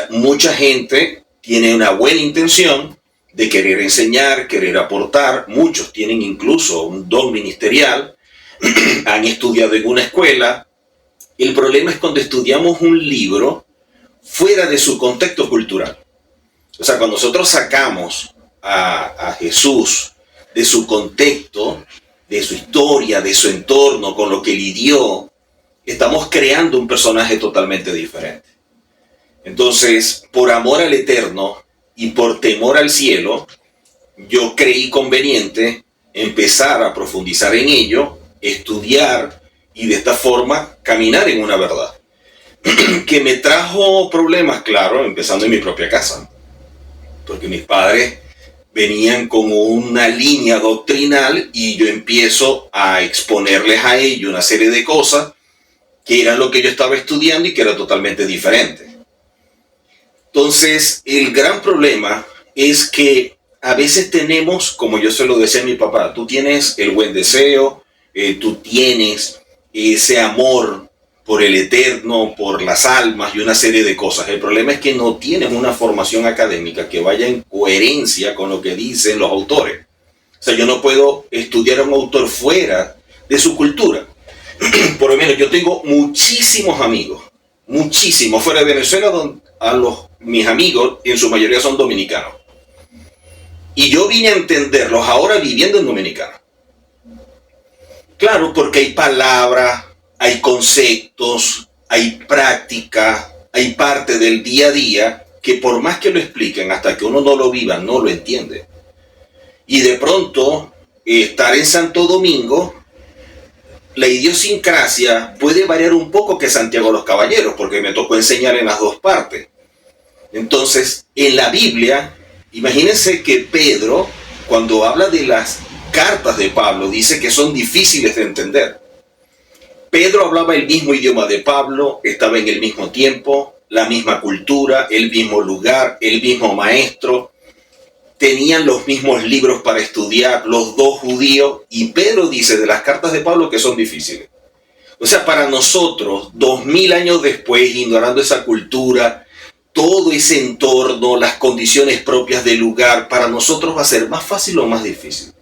sea, mucha gente tiene una buena intención de querer enseñar, querer aportar. Muchos tienen incluso un don ministerial, han estudiado en una escuela. El problema es cuando estudiamos un libro fuera de su contexto cultural. O sea, cuando nosotros sacamos a Jesús de su contexto, de su historia, de su entorno, con lo que lidió, estamos creando un personaje totalmente diferente. Entonces, por amor al Eterno y por temor al cielo, yo creí conveniente empezar a profundizar en ello, estudiar y de esta forma caminar en una verdad. Que me trajo problemas, claro, empezando en mi propia casa. Porque mis padres venían con una línea doctrinal y yo empiezo a exponerles a ellos una serie de cosas que eran lo que yo estaba estudiando y que era totalmente diferente. Entonces, el gran problema es que a veces tenemos, como yo se lo decía a mi papá, tú tienes el buen deseo, tú tienes ese amor por el Eterno, por las almas y una serie de cosas. El problema es que no tienes una formación académica que vaya en coherencia con lo que dicen los autores. O sea, yo no puedo estudiar a un autor fuera de su cultura. Por lo menos yo tengo muchísimos amigos, muchísimos, fuera de Venezuela, mis amigos en su mayoría son dominicanos. Y yo vine a entenderlos ahora viviendo en Dominicana. Claro, porque hay palabras, hay conceptos, hay práctica, hay parte del día a día que por más que lo expliquen, hasta que uno no lo viva, no lo entiende. Y de pronto, estar en Santo Domingo, la idiosincrasia puede variar un poco que Santiago de los Caballeros, porque me tocó enseñar en las dos partes. Entonces, en la Biblia, imagínense que Pedro, cuando habla de las cartas de Pablo, dice que son difíciles de entender. Pedro hablaba el mismo idioma de Pablo, estaba en el mismo tiempo, la misma cultura, el mismo lugar, el mismo maestro. Tenían los mismos libros para estudiar, los dos judíos, y Pedro dice de las cartas de Pablo que son difíciles. O sea, para nosotros, 2000 años después, ignorando esa cultura, todo ese entorno, las condiciones propias del lugar, para nosotros va a ser más fácil o más difícil.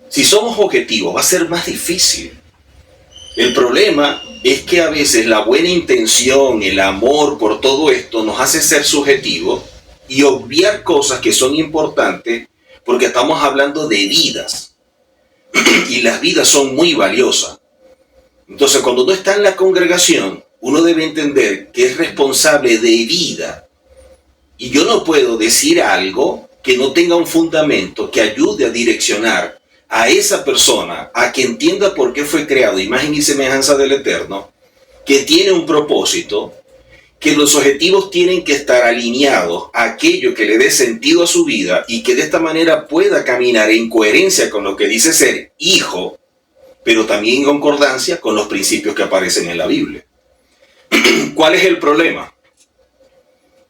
Si somos objetivos, va a ser más difícil. El problema es que a veces la buena intención, el amor por todo esto nos hace ser subjetivos y obviar cosas que son importantes porque estamos hablando de vidas. Y las vidas son muy valiosas. Entonces, cuando uno está en la congregación, uno debe entender que es responsable de vida. Y yo no puedo decir algo que no tenga un fundamento que ayude a direccionar a esa persona a que entienda por qué fue creado imagen y semejanza del Eterno, que tiene un propósito, que los objetivos tienen que estar alineados a aquello que le dé sentido a su vida y que de esta manera pueda caminar en coherencia con lo que dice ser hijo, pero también en concordancia con los principios que aparecen en la Biblia. ¿Cuál es el problema?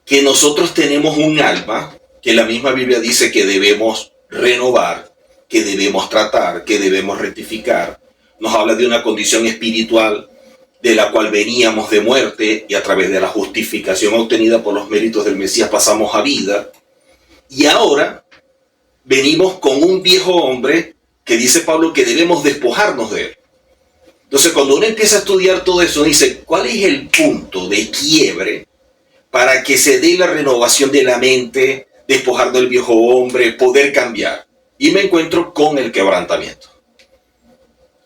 Que nosotros tenemos un alma que la misma Biblia dice que debemos renovar, que debemos tratar, que debemos rectificar. Nos habla de una condición espiritual de la cual veníamos de muerte y a través de la justificación obtenida por los méritos del Mesías pasamos a vida. Y ahora venimos con un viejo hombre que dice Pablo que debemos despojarnos de él. Entonces, cuando uno empieza a estudiar todo eso, dice, ¿cuál es el punto de quiebre para que se dé la renovación de la mente, despojar del viejo hombre, poder cambiar? Y me encuentro con el quebrantamiento.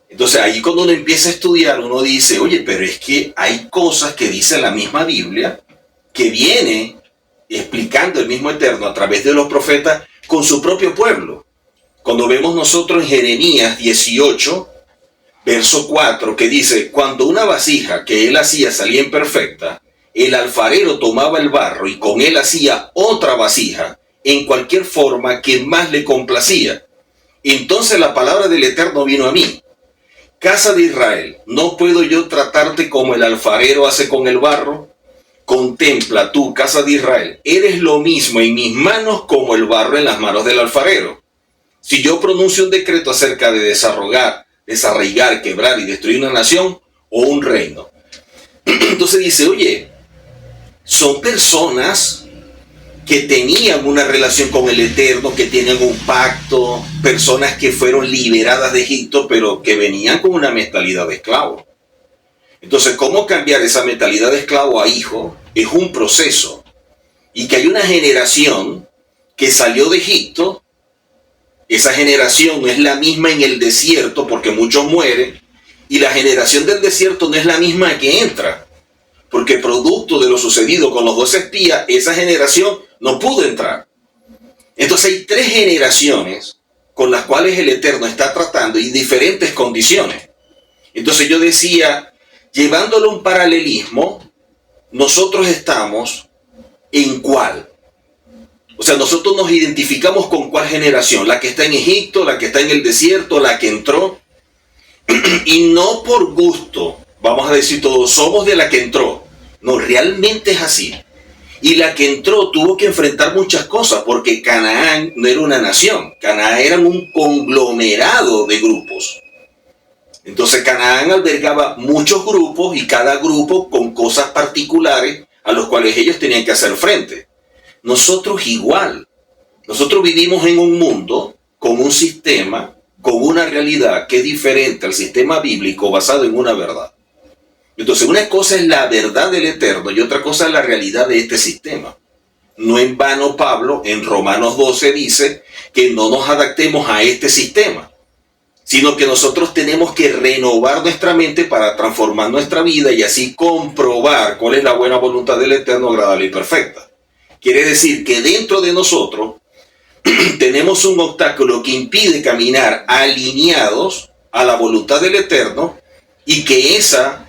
Entonces, ahí cuando uno empieza a estudiar, uno dice, oye, pero es que hay cosas que dice la misma Biblia, que viene explicando el mismo Eterno a través de los profetas con su propio pueblo. Cuando vemos nosotros en Jeremías 18, verso 4, que dice, cuando una vasija que él hacía salía imperfecta, el alfarero tomaba el barro y con él hacía otra vasija en cualquier forma que más le complacía. Entonces la palabra del Eterno vino a mí. Casa de Israel, ¿no puedo yo tratarte como el alfarero hace con el barro? Contempla tú, casa de Israel, eres lo mismo en mis manos como el barro en las manos del alfarero. Si yo pronuncio un decreto acerca de desarraigar, quebrar y destruir una nación o un reino. Entonces dice, oye, son personas que tenían una relación con el Eterno, que tienen un pacto, personas que fueron liberadas de Egipto, pero que venían con una mentalidad de esclavo. Entonces, ¿cómo cambiar esa mentalidad de esclavo a hijo? Es un proceso. Y que hay una generación que salió de Egipto, esa generación no es la misma en el desierto, porque muchos mueren, y la generación del desierto no es la misma que entra, porque producto de lo sucedido con los 12 espías, esa generación no pudo entrar. Entonces hay 3 generaciones con las cuales el Eterno está tratando y diferentes condiciones. Entonces yo decía, llevándolo a un paralelismo, nosotros estamos en cuál. O sea, nosotros nos identificamos con cuál generación, la que está en Egipto, la que está en el desierto, la que entró, y no por gusto, vamos a decir todos, somos de la que entró. No, realmente es así. Y la que entró tuvo que enfrentar muchas cosas, porque Canaán no era una nación, Canaán era un conglomerado de grupos. Entonces Canaán albergaba muchos grupos y cada grupo con cosas particulares a los cuales ellos tenían que hacer frente. Nosotros igual, nosotros vivimos en un mundo con un sistema, con una realidad que es diferente al sistema bíblico basado en una verdad. Entonces una cosa es la verdad del Eterno y otra cosa es la realidad de este sistema. No en vano Pablo en Romanos 12 dice que no nos adaptemos a este sistema, sino que nosotros tenemos que renovar nuestra mente para transformar nuestra vida y así comprobar cuál es la buena voluntad del Eterno, agradable y perfecta. Quiere decir que dentro de nosotros tenemos un obstáculo que impide caminar alineados a la voluntad del Eterno y que esa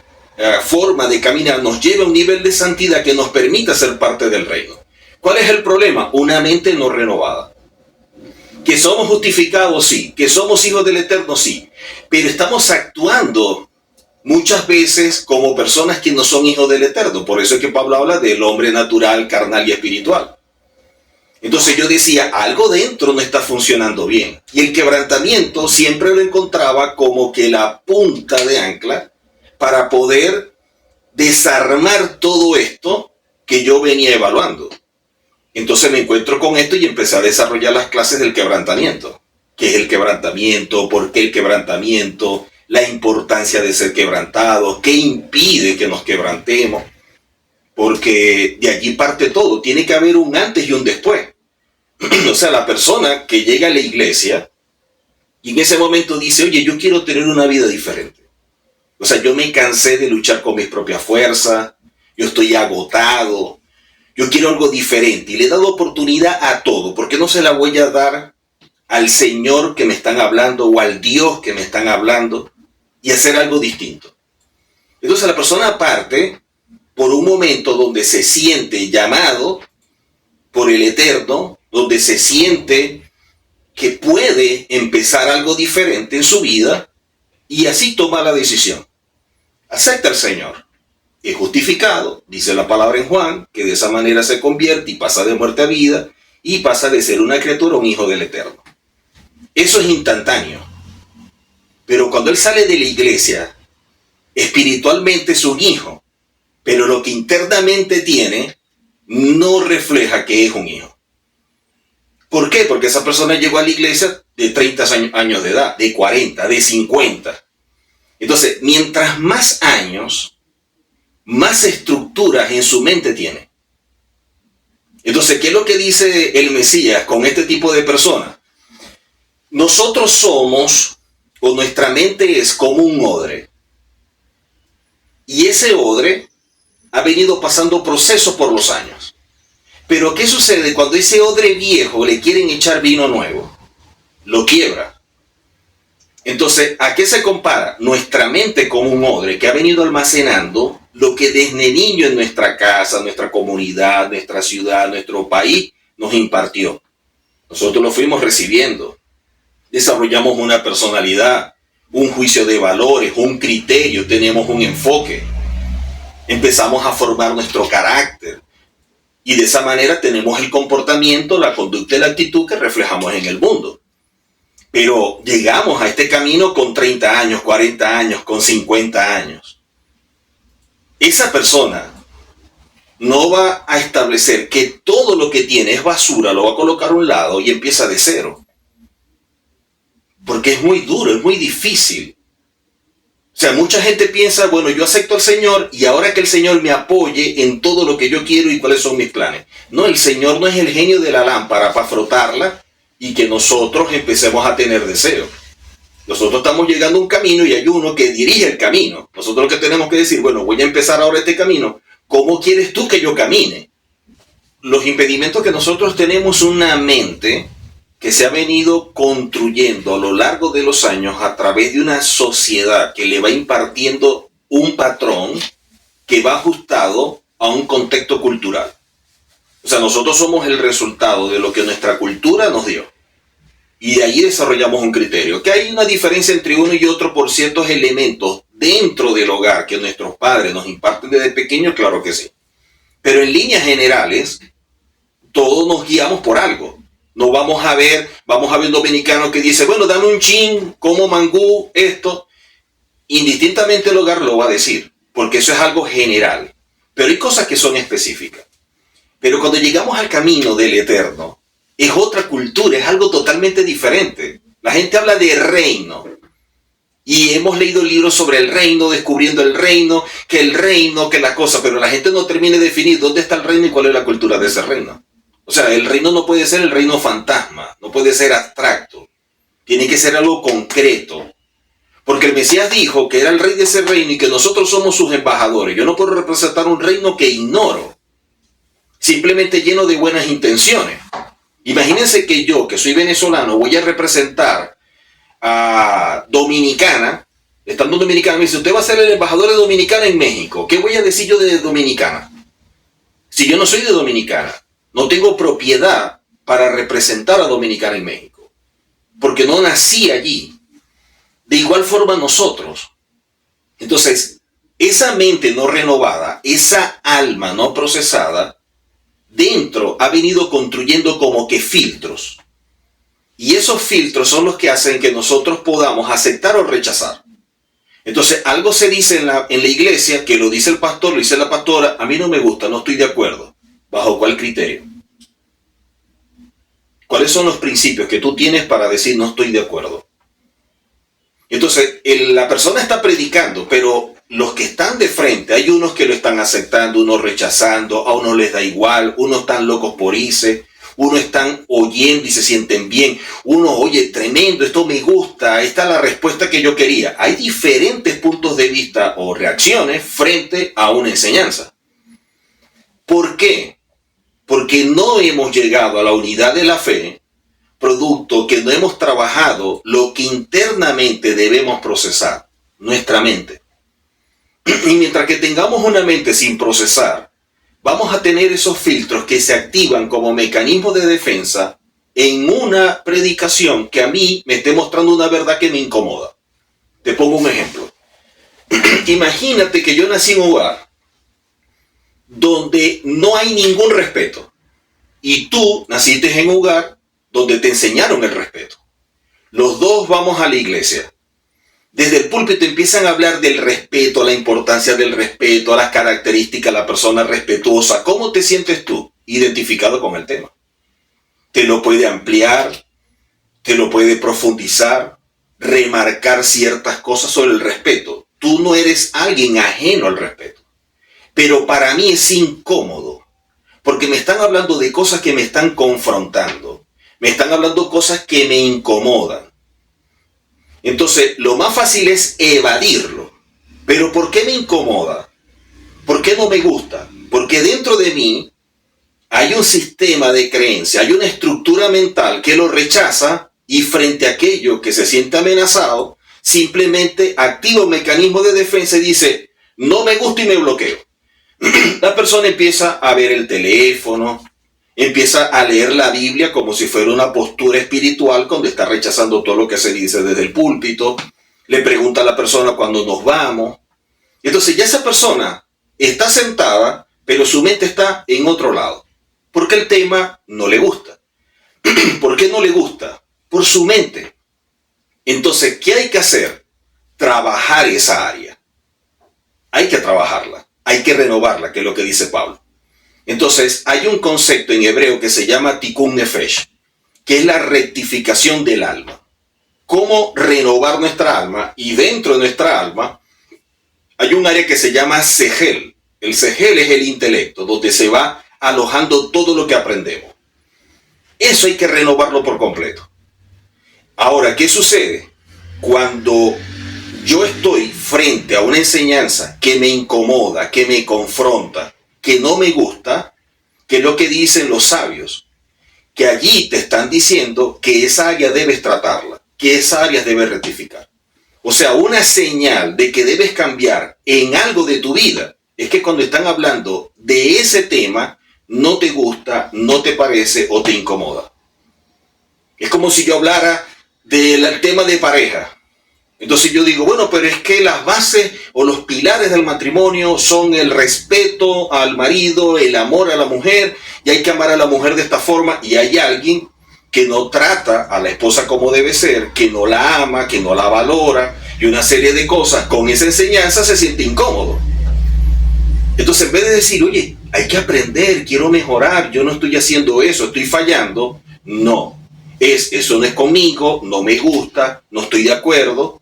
forma de caminar nos lleve a un nivel de santidad que nos permita ser parte del reino. ¿Cuál es el problema? Una mente no renovada. Que somos justificados, sí. Que somos hijos del Eterno, sí. Pero estamos actuando muchas veces como personas que no son hijos del Eterno. Por eso es que Pablo habla del hombre natural, carnal y espiritual. Entonces yo decía, algo dentro no está funcionando bien. Y el quebrantamiento siempre lo encontraba como que la punta de ancla para poder desarmar todo esto que yo venía evaluando. Entonces me encuentro con esto y empecé a desarrollar las clases del quebrantamiento. ¿Qué es el quebrantamiento? ¿Por qué el quebrantamiento? La importancia de ser quebrantados. ¿Qué impide que nos quebrantemos? Porque de allí parte todo. Tiene que haber un antes y un después. O sea, la persona que llega a la iglesia y en ese momento dice, oye, yo quiero tener una vida diferente. O sea, yo me cansé de luchar con mis propias fuerzas, yo estoy agotado, yo quiero algo diferente. Y le he dado oportunidad a todo. ¿Por qué no se la voy a dar al Señor que me están hablando o al Dios que me están hablando y hacer algo distinto? Entonces la persona parte por un momento donde se siente llamado por el Eterno, donde se siente que puede empezar algo diferente en su vida y así toma la decisión. Acepta al Señor. Es justificado, dice la palabra en Juan, que de esa manera se convierte y pasa de muerte a vida y pasa de ser una criatura a un hijo del Eterno. Eso es instantáneo. Pero cuando él sale de la iglesia, espiritualmente es un hijo, pero lo que internamente tiene no refleja que es un hijo. ¿Por qué? Porque esa persona llegó a la iglesia de 30 años de edad, de 40, de 50. Entonces, mientras más años, más estructuras en su mente tiene. Entonces, ¿qué es lo que dice el Mesías con este tipo de personas? Nosotros somos, o nuestra mente es como un odre. Y ese odre ha venido pasando procesos por los años. Pero ¿qué sucede cuando ese odre viejo le quieren echar vino nuevo? Lo quiebra. Entonces, ¿a qué se compara? Nuestra mente como un odre que ha venido almacenando lo que desde niño en nuestra casa, nuestra comunidad, nuestra ciudad, nuestro país nos impartió. Nosotros lo fuimos recibiendo. Desarrollamos una personalidad, un juicio de valores, un criterio, tenemos un enfoque. Empezamos a formar nuestro carácter. Y de esa manera tenemos el comportamiento, la conducta y la actitud que reflejamos en el mundo. Pero llegamos a este camino con 30 años, 40 años, con 50 años. Esa persona no va a establecer que todo lo que tiene es basura, lo va a colocar a un lado y empieza de cero. Porque es muy duro, es muy difícil. O sea, mucha gente piensa, bueno, yo acepto al Señor y ahora que el Señor me apoye en todo lo que yo quiero y cuáles son mis planes. No, el Señor no es el genio de la lámpara para frotarla y que nosotros empecemos a tener deseo. Nosotros estamos llegando a un camino y hay uno que dirige el camino. Nosotros lo que tenemos que decir, bueno, voy a empezar ahora este camino. ¿Cómo quieres tú que yo camine? Los impedimentos que nosotros tenemos, una mente que se ha venido construyendo a lo largo de los años a través de una sociedad que le va impartiendo un patrón que va ajustado a un contexto cultural. O sea, nosotros somos el resultado de lo que nuestra cultura nos dio. Y de ahí desarrollamos un criterio. Que hay una diferencia entre uno y otro por ciertos elementos dentro del hogar que nuestros padres nos imparten desde pequeños, claro que sí. Pero en líneas generales, todos nos guiamos por algo. No vamos a ver un dominicano que dice, bueno, dame un chin, como mangú, esto. Indistintamente el hogar lo va a decir, porque eso es algo general. Pero hay cosas que son específicas. Pero cuando llegamos al camino del eterno, es otra cultura, es algo totalmente diferente. La gente habla de reino. Y hemos leído libros sobre el reino, descubriendo el reino, que la cosa, pero la gente no termina de definir dónde está el reino y cuál es la cultura de ese reino. O sea, el reino no puede ser el reino fantasma, no puede ser abstracto. Tiene que ser algo concreto. Porque el Mesías dijo que era el rey de ese reino y que nosotros somos sus embajadores. Yo no puedo representar un reino que ignoro, simplemente lleno de buenas intenciones. Imagínense que yo, que soy venezolano, voy a representar a Dominicana. Estando en Dominicana, me dice, usted va a ser el embajador de Dominicana en México. ¿Qué voy a decir yo de Dominicana? Si yo no soy de Dominicana, no tengo propiedad para representar a Dominicana en México, porque no nací allí. De igual forma nosotros. Entonces, esa mente no renovada, esa alma no procesada, dentro ha venido construyendo como que filtros. Y esos filtros son los que hacen que nosotros podamos aceptar o rechazar. Entonces, algo se dice en la iglesia, que lo dice el pastor, lo dice la pastora, a mí no me gusta, no estoy de acuerdo. ¿Bajo cuál criterio? ¿Cuáles son los principios que tú tienes para decir no estoy de acuerdo? Entonces, la persona está predicando, pero los que están de frente, hay unos que lo están aceptando, unos rechazando, a unos les da igual, unos están locos por irse, unos están oyendo y se sienten bien, uno oye, tremendo, esto me gusta, esta es la respuesta que yo quería. Hay diferentes puntos de vista o reacciones frente a una enseñanza. ¿Por qué? Porque no hemos llegado a la unidad de la fe, producto que no hemos trabajado lo que internamente debemos procesar, nuestra mente. Y mientras que tengamos una mente sin procesar, vamos a tener esos filtros que se activan como mecanismo de defensa en una predicación que a mí me esté mostrando una verdad que me incomoda. Te pongo un ejemplo. Imagínate que yo nací en un hogar donde no hay ningún respeto. Y tú naciste en un hogar donde te enseñaron el respeto. Los dos vamos a la iglesia. Desde el púlpito empiezan a hablar del respeto, la importancia del respeto, las características de la persona respetuosa. ¿Cómo te sientes tú identificado con el tema? Te lo puede ampliar, te lo puede profundizar, remarcar ciertas cosas sobre el respeto. Tú no eres alguien ajeno al respeto. Pero para mí es incómodo, porque me están hablando de cosas que me están confrontando. Me están hablando cosas que me incomodan. Entonces, lo más fácil es evadirlo. ¿Pero por qué me incomoda? ¿Por qué no me gusta? Porque dentro de mí hay un sistema de creencia, hay una estructura mental que lo rechaza y frente a aquello que se siente amenazado, simplemente activa un mecanismo de defensa y dice, no me gusta y me bloqueo. La persona empieza a ver el teléfono, empieza a leer la Biblia como si fuera una postura espiritual cuando está rechazando todo lo que se dice desde el púlpito. Le pregunta a la persona cuándo nos vamos. Entonces ya esa persona está sentada, pero su mente está en otro lado. Porque el tema no le gusta. ¿Por qué no le gusta? Por su mente. Entonces, ¿qué hay que hacer? Trabajar esa área. Hay que trabajarla. Hay que renovarla, que es lo que dice Pablo. Entonces, hay un concepto en hebreo que se llama tikkun nefesh, que es la rectificación del alma. Cómo renovar nuestra alma, y dentro de nuestra alma hay un área que se llama sehel. El sehel es el intelecto, donde se va alojando todo lo que aprendemos. Eso hay que renovarlo por completo. Ahora, ¿qué sucede? Cuando yo estoy frente a una enseñanza que me incomoda, que me confronta, que no me gusta, que es lo que dicen los sabios, que allí te están diciendo que esa área debes tratarla, que esa área debes rectificar. O sea, una señal de que debes cambiar en algo de tu vida es que cuando están hablando de ese tema, no te gusta, no te parece o te incomoda. Es como si yo hablara del tema de pareja. Entonces yo digo, bueno, pero es que las bases o los pilares del matrimonio son el respeto al marido, el amor a la mujer, y hay que amar a la mujer de esta forma, y hay alguien que no trata a la esposa como debe ser, que no la ama, que no la valora, y una serie de cosas. Con esa enseñanza se siente incómodo. Entonces, en vez de decir, oye, hay que aprender, quiero mejorar, yo no estoy haciendo eso, estoy fallando, no. Eso no es conmigo, no me gusta, no estoy de acuerdo.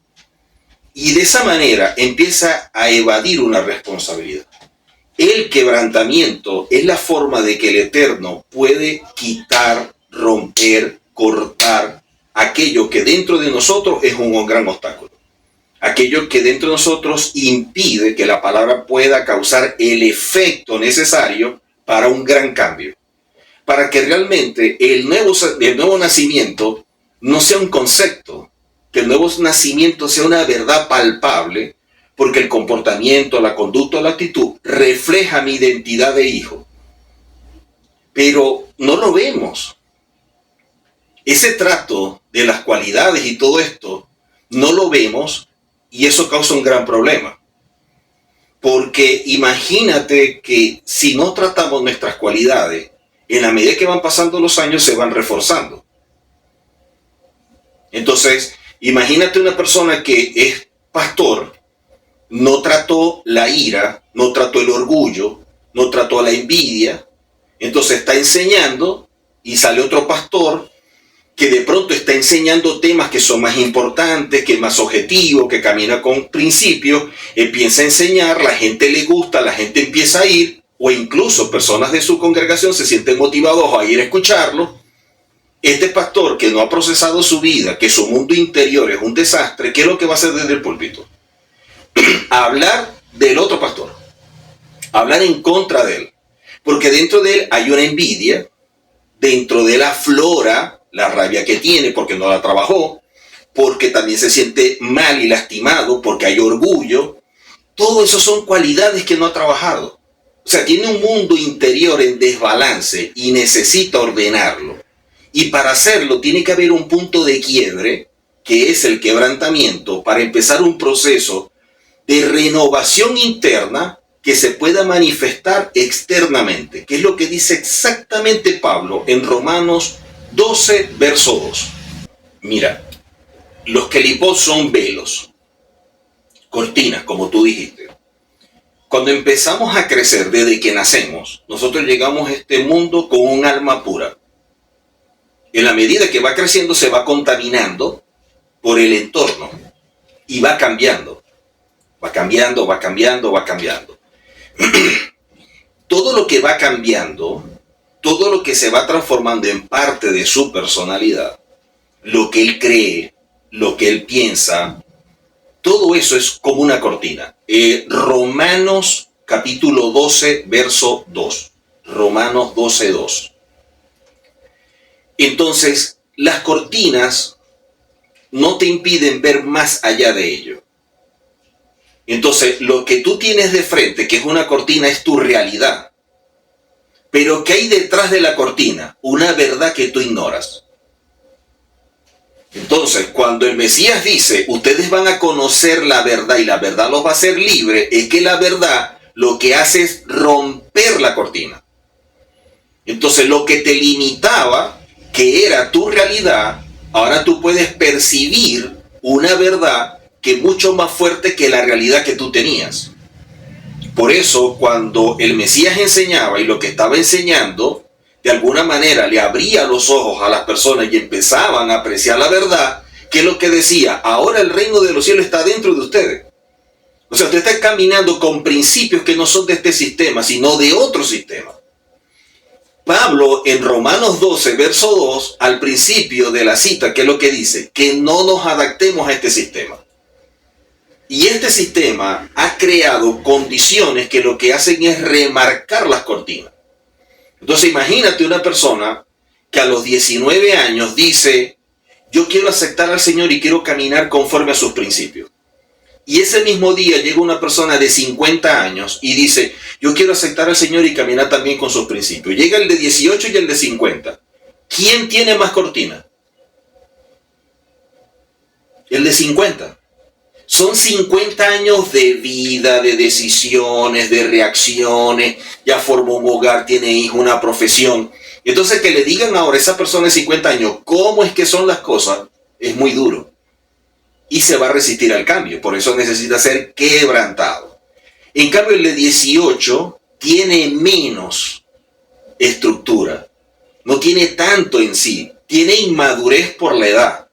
Y de esa manera empieza a evadir una responsabilidad. El quebrantamiento es la forma de que el Eterno puede quitar, romper, cortar aquello que dentro de nosotros es un gran obstáculo. Aquello que dentro de nosotros impide que la palabra pueda causar el efecto necesario para un gran cambio. Para que realmente el nuevo nacimiento no sea un concepto, que el nuevo nacimiento sea una verdad palpable, porque el comportamiento, la conducta, la actitud refleja mi identidad de hijo. Pero no lo vemos. Ese trato de las cualidades y todo esto, no lo vemos, y eso causa un gran problema. Porque imagínate que si no tratamos nuestras cualidades, en la medida que van pasando los años se van reforzando. Entonces, imagínate una persona que es pastor, no trató la ira, no trató el orgullo, no trató la envidia, entonces está enseñando y sale otro pastor que de pronto está enseñando temas que son más importantes, que es más objetivo, que camina con principios, empieza a enseñar, la gente le gusta, la gente empieza a ir, o incluso personas de su congregación se sienten motivados a ir a escucharlo. Este pastor que no ha procesado su vida, que su mundo interior es un desastre, ¿qué es lo que va a hacer desde el púlpito? Hablar del otro pastor, hablar en contra de él, porque dentro de él hay una envidia, dentro de él aflora la rabia que tiene porque no la trabajó, porque también se siente mal y lastimado, porque hay orgullo. Todo eso son cualidades que no ha trabajado. O sea, tiene un mundo interior en desbalance y necesita ordenarlo. Y para hacerlo tiene que haber un punto de quiebre, que es el quebrantamiento, para empezar un proceso de renovación interna que se pueda manifestar externamente, que es lo que dice exactamente Pablo en Romanos 12, verso 2. Mira, los kelipot son velos, cortinas, como tú dijiste. Cuando empezamos a crecer desde que nacemos, nosotros llegamos a este mundo con un alma pura. En la medida que va creciendo se va contaminando por el entorno y va cambiando. Va cambiando, va cambiando, va cambiando. Todo lo que va cambiando, todo lo que se va transformando en parte de su personalidad, lo que él cree, lo que él piensa, todo eso es como una cortina. Romanos capítulo 12, verso 2. Romanos 12, 2. Entonces, las cortinas no te impiden ver más allá de ello. Entonces, lo que tú tienes de frente, que es una cortina, es tu realidad. Pero ¿qué hay detrás de la cortina? Una verdad que tú ignoras. Entonces, cuando el Mesías dice, ustedes van a conocer la verdad y la verdad los va a hacer libres, es que la verdad lo que hace es romper la cortina. Entonces, lo que te limitaba, que era tu realidad, ahora tú puedes percibir una verdad que es mucho más fuerte que la realidad que tú tenías. Por eso, cuando el Mesías enseñaba y lo que estaba enseñando, de alguna manera le abría los ojos a las personas y empezaban a apreciar la verdad, que es lo que decía: ahora el reino de los cielos está dentro de ustedes. O sea, usted está caminando con principios que no son de este sistema, sino de otro sistema. Pablo en Romanos 12, verso 2, al principio de la cita, ¿qué es lo que dice? Que no nos adaptemos a este sistema. Y este sistema ha creado condiciones que lo que hacen es remarcar las cortinas. Entonces imagínate una persona que a los 19 años dice: yo quiero aceptar al Señor y quiero caminar conforme a sus principios. Y ese mismo día llega una persona de 50 años y dice: yo quiero aceptar al Señor y caminar también con sus principios. Llega el de 18 y el de 50. ¿Quién tiene más cortina? El de 50. Son 50 años de vida, de decisiones, de reacciones. Ya formó un hogar, tiene hijos, una profesión. Entonces que le digan ahora a esa persona de 50 años cómo es que son las cosas, es muy duro. Y se va a resistir al cambio. Por eso necesita ser quebrantado. En cambio, el de 18 tiene menos estructura. No tiene tanto en sí. Tiene inmadurez por la edad.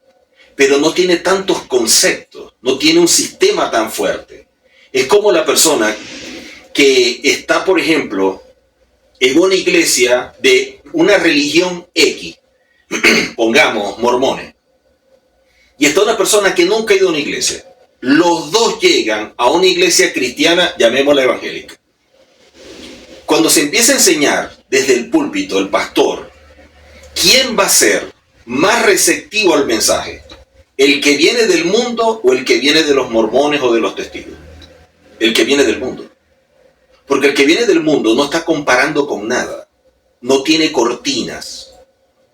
Pero no tiene tantos conceptos. No tiene un sistema tan fuerte. Es como la persona que está, por ejemplo, en una iglesia de una religión X. Pongamos mormones. Y está una persona que nunca ha ido a una iglesia. Los dos llegan a una iglesia cristiana, llamémosla evangélica. Cuando se empieza a enseñar desde el púlpito, el pastor, ¿quién va a ser más receptivo al mensaje? ¿El que viene del mundo o el que viene de los mormones o de los testigos? El que viene del mundo. Porque el que viene del mundo no está comparando con nada. No tiene cortinas.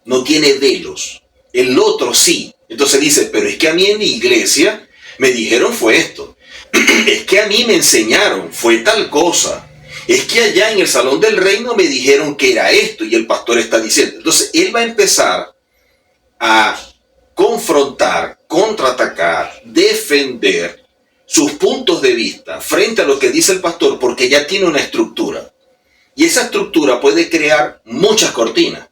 No tiene velos. El otro sí. Entonces dice: pero es que a mí en mi iglesia me dijeron fue esto. Es que a mí me enseñaron fue tal cosa. Es que allá en el salón del reino me dijeron que era esto y el pastor está diciendo. Entonces él va a empezar a confrontar, contraatacar, defender sus puntos de vista frente a lo que dice el pastor, porque ya tiene una estructura. Y esa estructura puede crear muchas cortinas.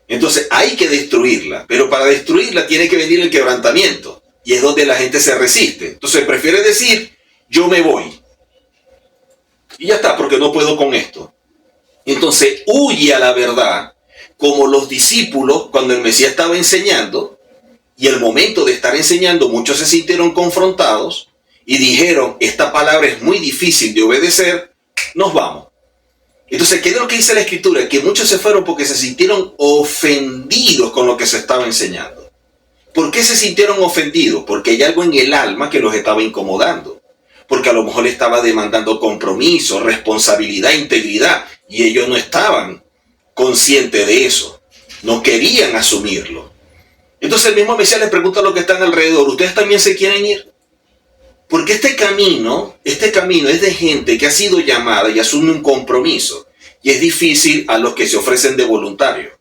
Entonces hay que destruirla, pero para destruirla tiene que venir el quebrantamiento. Y es donde la gente se resiste. Entonces prefiere decir: yo me voy. Y ya está, porque no puedo con esto. Entonces huye a la verdad, como los discípulos cuando el Mesías estaba enseñando. Y al momento de estar enseñando, muchos se sintieron confrontados y dijeron: esta palabra es muy difícil de obedecer, nos vamos. Entonces, ¿qué es lo que dice la Escritura? Que muchos se fueron porque se sintieron ofendidos con lo que se estaba enseñando. ¿Por qué se sintieron ofendidos? Porque hay algo en el alma que los estaba incomodando. Porque a lo mejor le estaba demandando compromiso, responsabilidad, integridad. Y ellos no estaban conscientes de eso. No querían asumirlo. Entonces el mismo Mesías les pregunta a los que están alrededor: ¿ustedes también se quieren ir? Porque este camino es de gente que ha sido llamada y asume un compromiso. Y es difícil a los que se ofrecen de voluntario.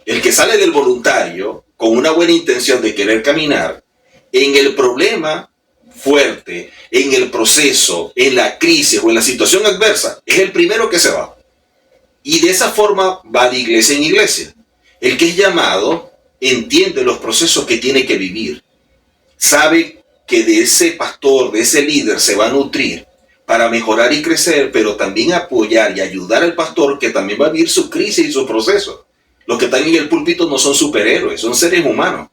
El que sale del voluntario con una buena intención de querer caminar, en el problema fuerte, en el proceso, en la crisis o en la situación adversa, es el primero que se va. Y de esa forma va de iglesia en iglesia. El que es llamado entiende los procesos que tiene que vivir. Sabe que de ese pastor, de ese líder se va a nutrir para mejorar y crecer, pero también apoyar y ayudar al pastor que también va a vivir su crisis y su proceso. Los que están en el púlpito no son superhéroes, son seres humanos.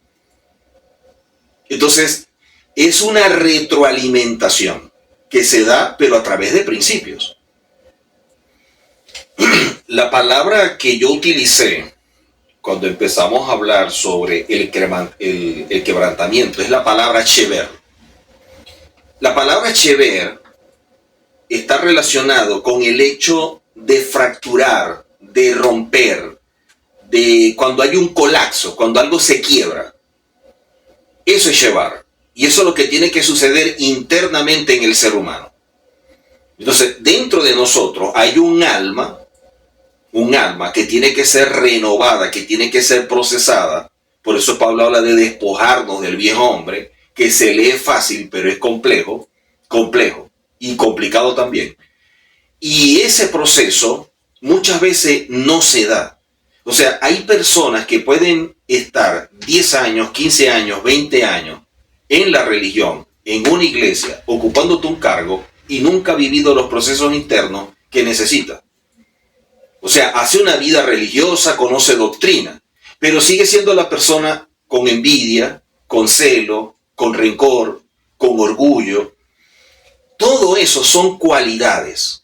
Entonces, es una retroalimentación que se da, pero a través de principios. La palabra que yo utilicé cuando empezamos a hablar sobre el quebrantamiento es la palabra shever. La palabra shever está relacionado con el hecho de fracturar, de romper, de cuando hay un colapso, cuando algo se quiebra. Eso es shevar. Y eso es lo que tiene que suceder internamente en el ser humano. Entonces, dentro de nosotros hay un alma que tiene que ser renovada, que tiene que ser procesada. Por eso Pablo habla de despojarnos del viejo hombre, que se lee fácil, pero es complejo y complicado también. Y ese proceso muchas veces no se da. O sea, hay personas que pueden estar 10 años, 15 años, 20 años en la religión, en una iglesia, ocupándote un cargo y nunca ha vivido los procesos internos que necesita. O sea, hace una vida religiosa, conoce doctrina, pero sigue siendo la persona con envidia, con celo, con rencor, con orgullo. Todo eso son cualidades.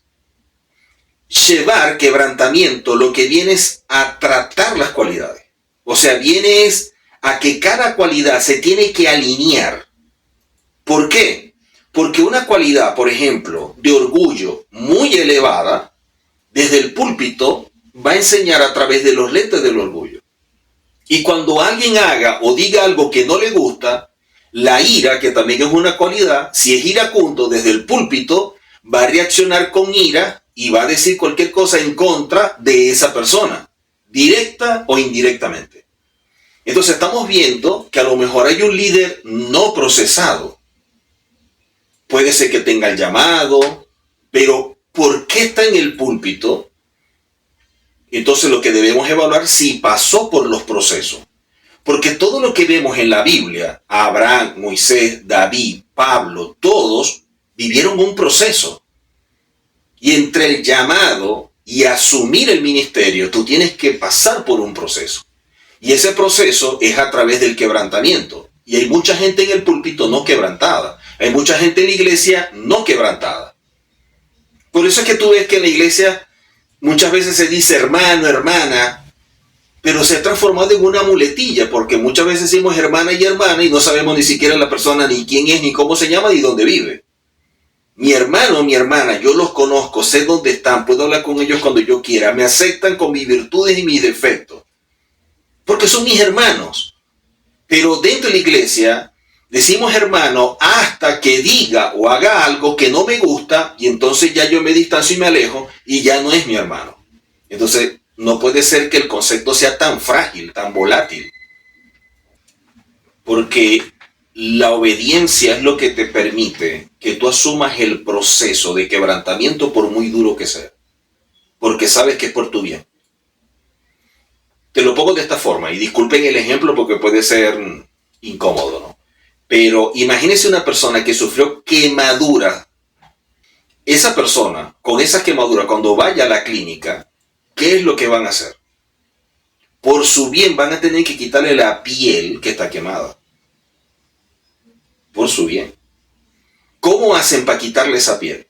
Llevar quebrantamiento lo que viene es a tratar las cualidades. O sea, viene es a que cada cualidad se tiene que alinear. ¿Por qué? Porque una cualidad, por ejemplo, de orgullo muy elevada, desde el púlpito va a enseñar a través de los lentes del orgullo. Y cuando alguien haga o diga algo que no le gusta, la ira, que también es una cualidad, si es iracundo desde el púlpito, va a reaccionar con ira y va a decir cualquier cosa en contra de esa persona, directa o indirectamente. Entonces estamos viendo que a lo mejor hay un líder no procesado. Puede ser que tenga el llamado, pero ¿por qué está en el púlpito? Entonces lo que debemos evaluar si pasó por los procesos. Porque todo lo que vemos en la Biblia, Abraham, Moisés, David, Pablo, todos vivieron un proceso. Y entre el llamado y asumir el ministerio, tú tienes que pasar por un proceso. Y ese proceso es a través del quebrantamiento. Y hay mucha gente en el púlpito no quebrantada. Hay mucha gente en la iglesia no quebrantada. Por eso es que tú ves que en la iglesia muchas veces se dice hermano, hermana, pero se ha transformado en una muletilla, porque muchas veces decimos hermana y no sabemos ni siquiera la persona, ni quién es, ni cómo se llama, ni dónde vive. Mi hermano, mi hermana, yo los conozco, sé dónde están, puedo hablar con ellos cuando yo quiera, me aceptan con mis virtudes y mis defectos, porque son mis hermanos. Pero dentro de la iglesia decimos hermano hasta que diga o haga algo que no me gusta, y entonces ya yo me distancio y me alejo y ya no es mi hermano. Entonces no puede ser que el concepto sea tan frágil, tan volátil, porque la obediencia es lo que te permite que tú asumas el proceso de quebrantamiento por muy duro que sea, porque sabes que es por tu bien. Te lo pongo de esta forma, y disculpen el ejemplo porque puede ser incómodo, ¿no? Pero imagínense una persona que sufrió quemadura. Esa persona, con esa quemadura, cuando vaya a la clínica, ¿qué es lo que van a hacer? Por su bien van a tener que quitarle la piel que está quemada. Por su bien. ¿Cómo hacen para quitarle esa piel?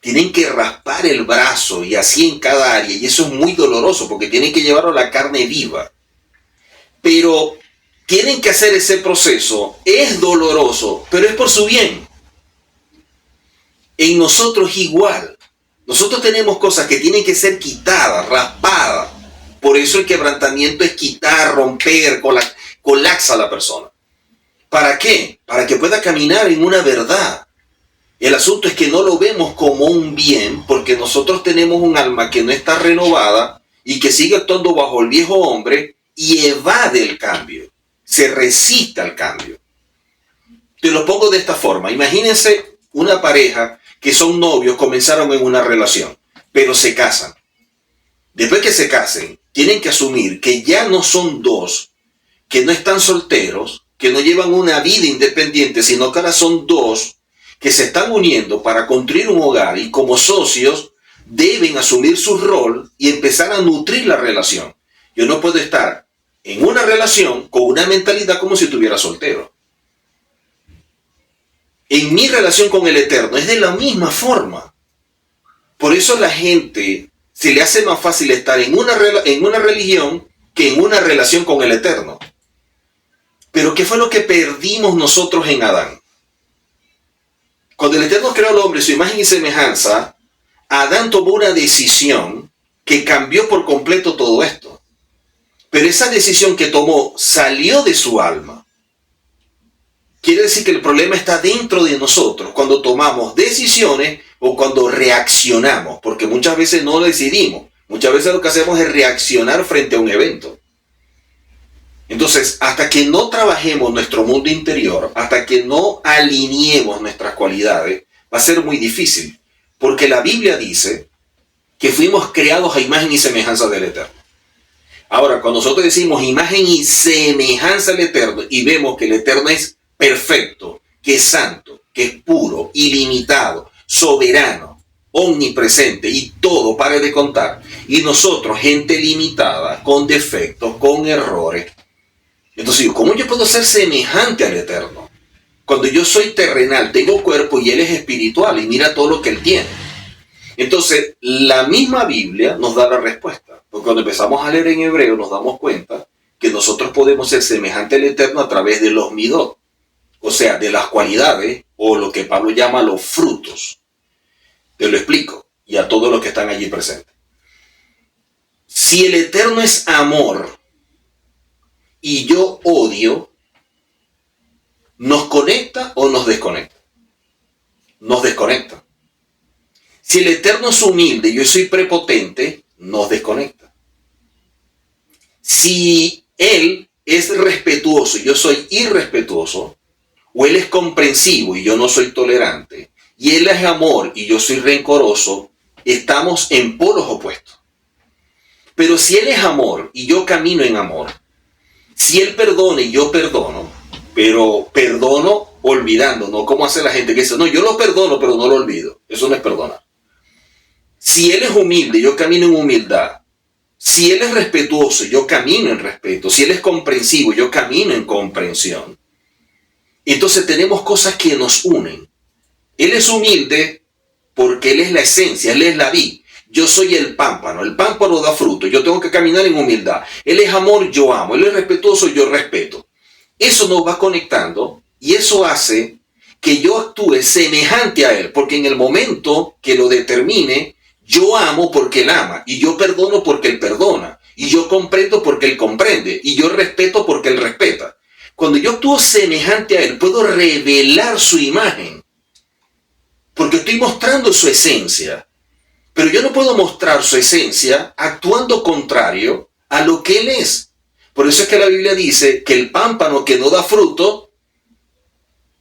Tienen que raspar el brazo y así en cada área. Y eso es muy doloroso porque tienen que llevarlo a la carne viva. Pero tienen que hacer ese proceso. Es doloroso, pero es por su bien. En nosotros igual. Nosotros tenemos cosas que tienen que ser quitadas, raspadas. Por eso el quebrantamiento es quitar, romper, colapsa a la persona. ¿Para qué? Para que pueda caminar en una verdad. El asunto es que no lo vemos como un bien porque nosotros tenemos un alma que no está renovada y que sigue actuando bajo el viejo hombre y evade el cambio. Se resiste al cambio. Te lo pongo de esta forma. Imagínense una pareja que son novios, comenzaron en una relación, pero se casan. Después que se casen, tienen que asumir que ya no son dos, que no están solteros, que no llevan una vida independiente, sino que ahora son dos que se están uniendo para construir un hogar y como socios deben asumir su rol y empezar a nutrir la relación. Yo no puedo estar en una relación con una mentalidad como si estuviera soltero. En mi relación con el Eterno es de la misma forma. Por eso a la gente se le hace más fácil estar en una religión que en una relación con el Eterno. Pero ¿qué fue lo que perdimos nosotros en Adán? Cuando el Eterno creó al hombre, su imagen y semejanza, Adán tomó una decisión que cambió por completo todo esto. Pero esa decisión que tomó salió de su alma. Quiere decir que el problema está dentro de nosotros, cuando tomamos decisiones o cuando reaccionamos, porque muchas veces no decidimos. Muchas veces lo que hacemos es reaccionar frente a un evento. Entonces, hasta que no trabajemos nuestro mundo interior, hasta que no alineemos nuestras cualidades, va a ser muy difícil. Porque la Biblia dice que fuimos creados a imagen y semejanza del Eterno. Ahora, cuando nosotros decimos imagen y semejanza del Eterno y vemos que el Eterno es perfecto, que es santo, que es puro, ilimitado, soberano, omnipresente y todo, pare de contar, y nosotros, gente limitada, con defectos, con errores, entonces, ¿cómo yo puedo ser semejante al Eterno? Cuando yo soy terrenal, tengo cuerpo y Él es espiritual y mira todo lo que Él tiene. Entonces, la misma Biblia nos da la respuesta. Porque cuando empezamos a leer en hebreo nos damos cuenta que nosotros podemos ser semejantes al Eterno a través de los midot. O sea, de las cualidades o lo que Pablo llama los frutos. Te lo explico y a todos los que están allí presentes. Si el Eterno es amor y yo odio, ¿nos conecta o nos desconecta? Nos desconecta. Si el Eterno es humilde y yo soy prepotente, nos desconecta. Si Él es respetuoso y yo soy irrespetuoso, o Él es comprensivo y yo no soy tolerante, y Él es amor y yo soy rencoroso, estamos en polos opuestos. Pero si Él es amor y yo camino en amor, si Él perdona y yo perdono, pero perdono olvidando, no como hace la gente que dice, no, yo lo perdono pero no lo olvido. Eso no es perdonar. Si Él es humilde, yo camino en humildad. Si Él es respetuoso, yo camino en respeto. Si Él es comprensivo, yo camino en comprensión. Entonces tenemos cosas que nos unen. Él es humilde porque Él es la esencia, Él es la vid. Yo soy el pámpano da fruto, yo tengo que caminar en humildad. Él es amor, yo amo. Él es respetuoso, yo respeto. Eso nos va conectando y eso hace que yo actúe semejante a Él, porque en el momento que lo determine, yo amo porque Él ama, y yo perdono porque Él perdona, y yo comprendo porque Él comprende, y yo respeto porque Él respeta. Cuando yo actúo semejante a Él, puedo revelar su imagen, porque estoy mostrando su esencia. Pero yo no puedo mostrar su esencia actuando contrario a lo que Él es. Por eso es que la Biblia dice que el pámpano que no da fruto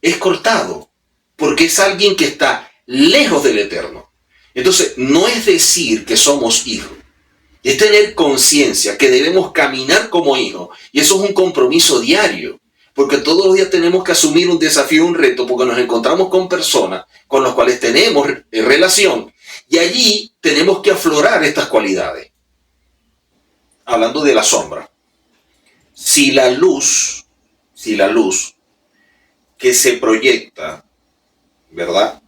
es cortado, porque es alguien que está lejos del Eterno. Entonces, no es decir que somos hijos, es tener conciencia que debemos caminar como hijos, y eso es un compromiso diario, porque todos los días tenemos que asumir un desafío, un reto, porque nos encontramos con personas con las cuales tenemos relación, y allí tenemos que aflorar estas cualidades. Hablando de la sombra, si la luz que se proyecta, ¿verdad?,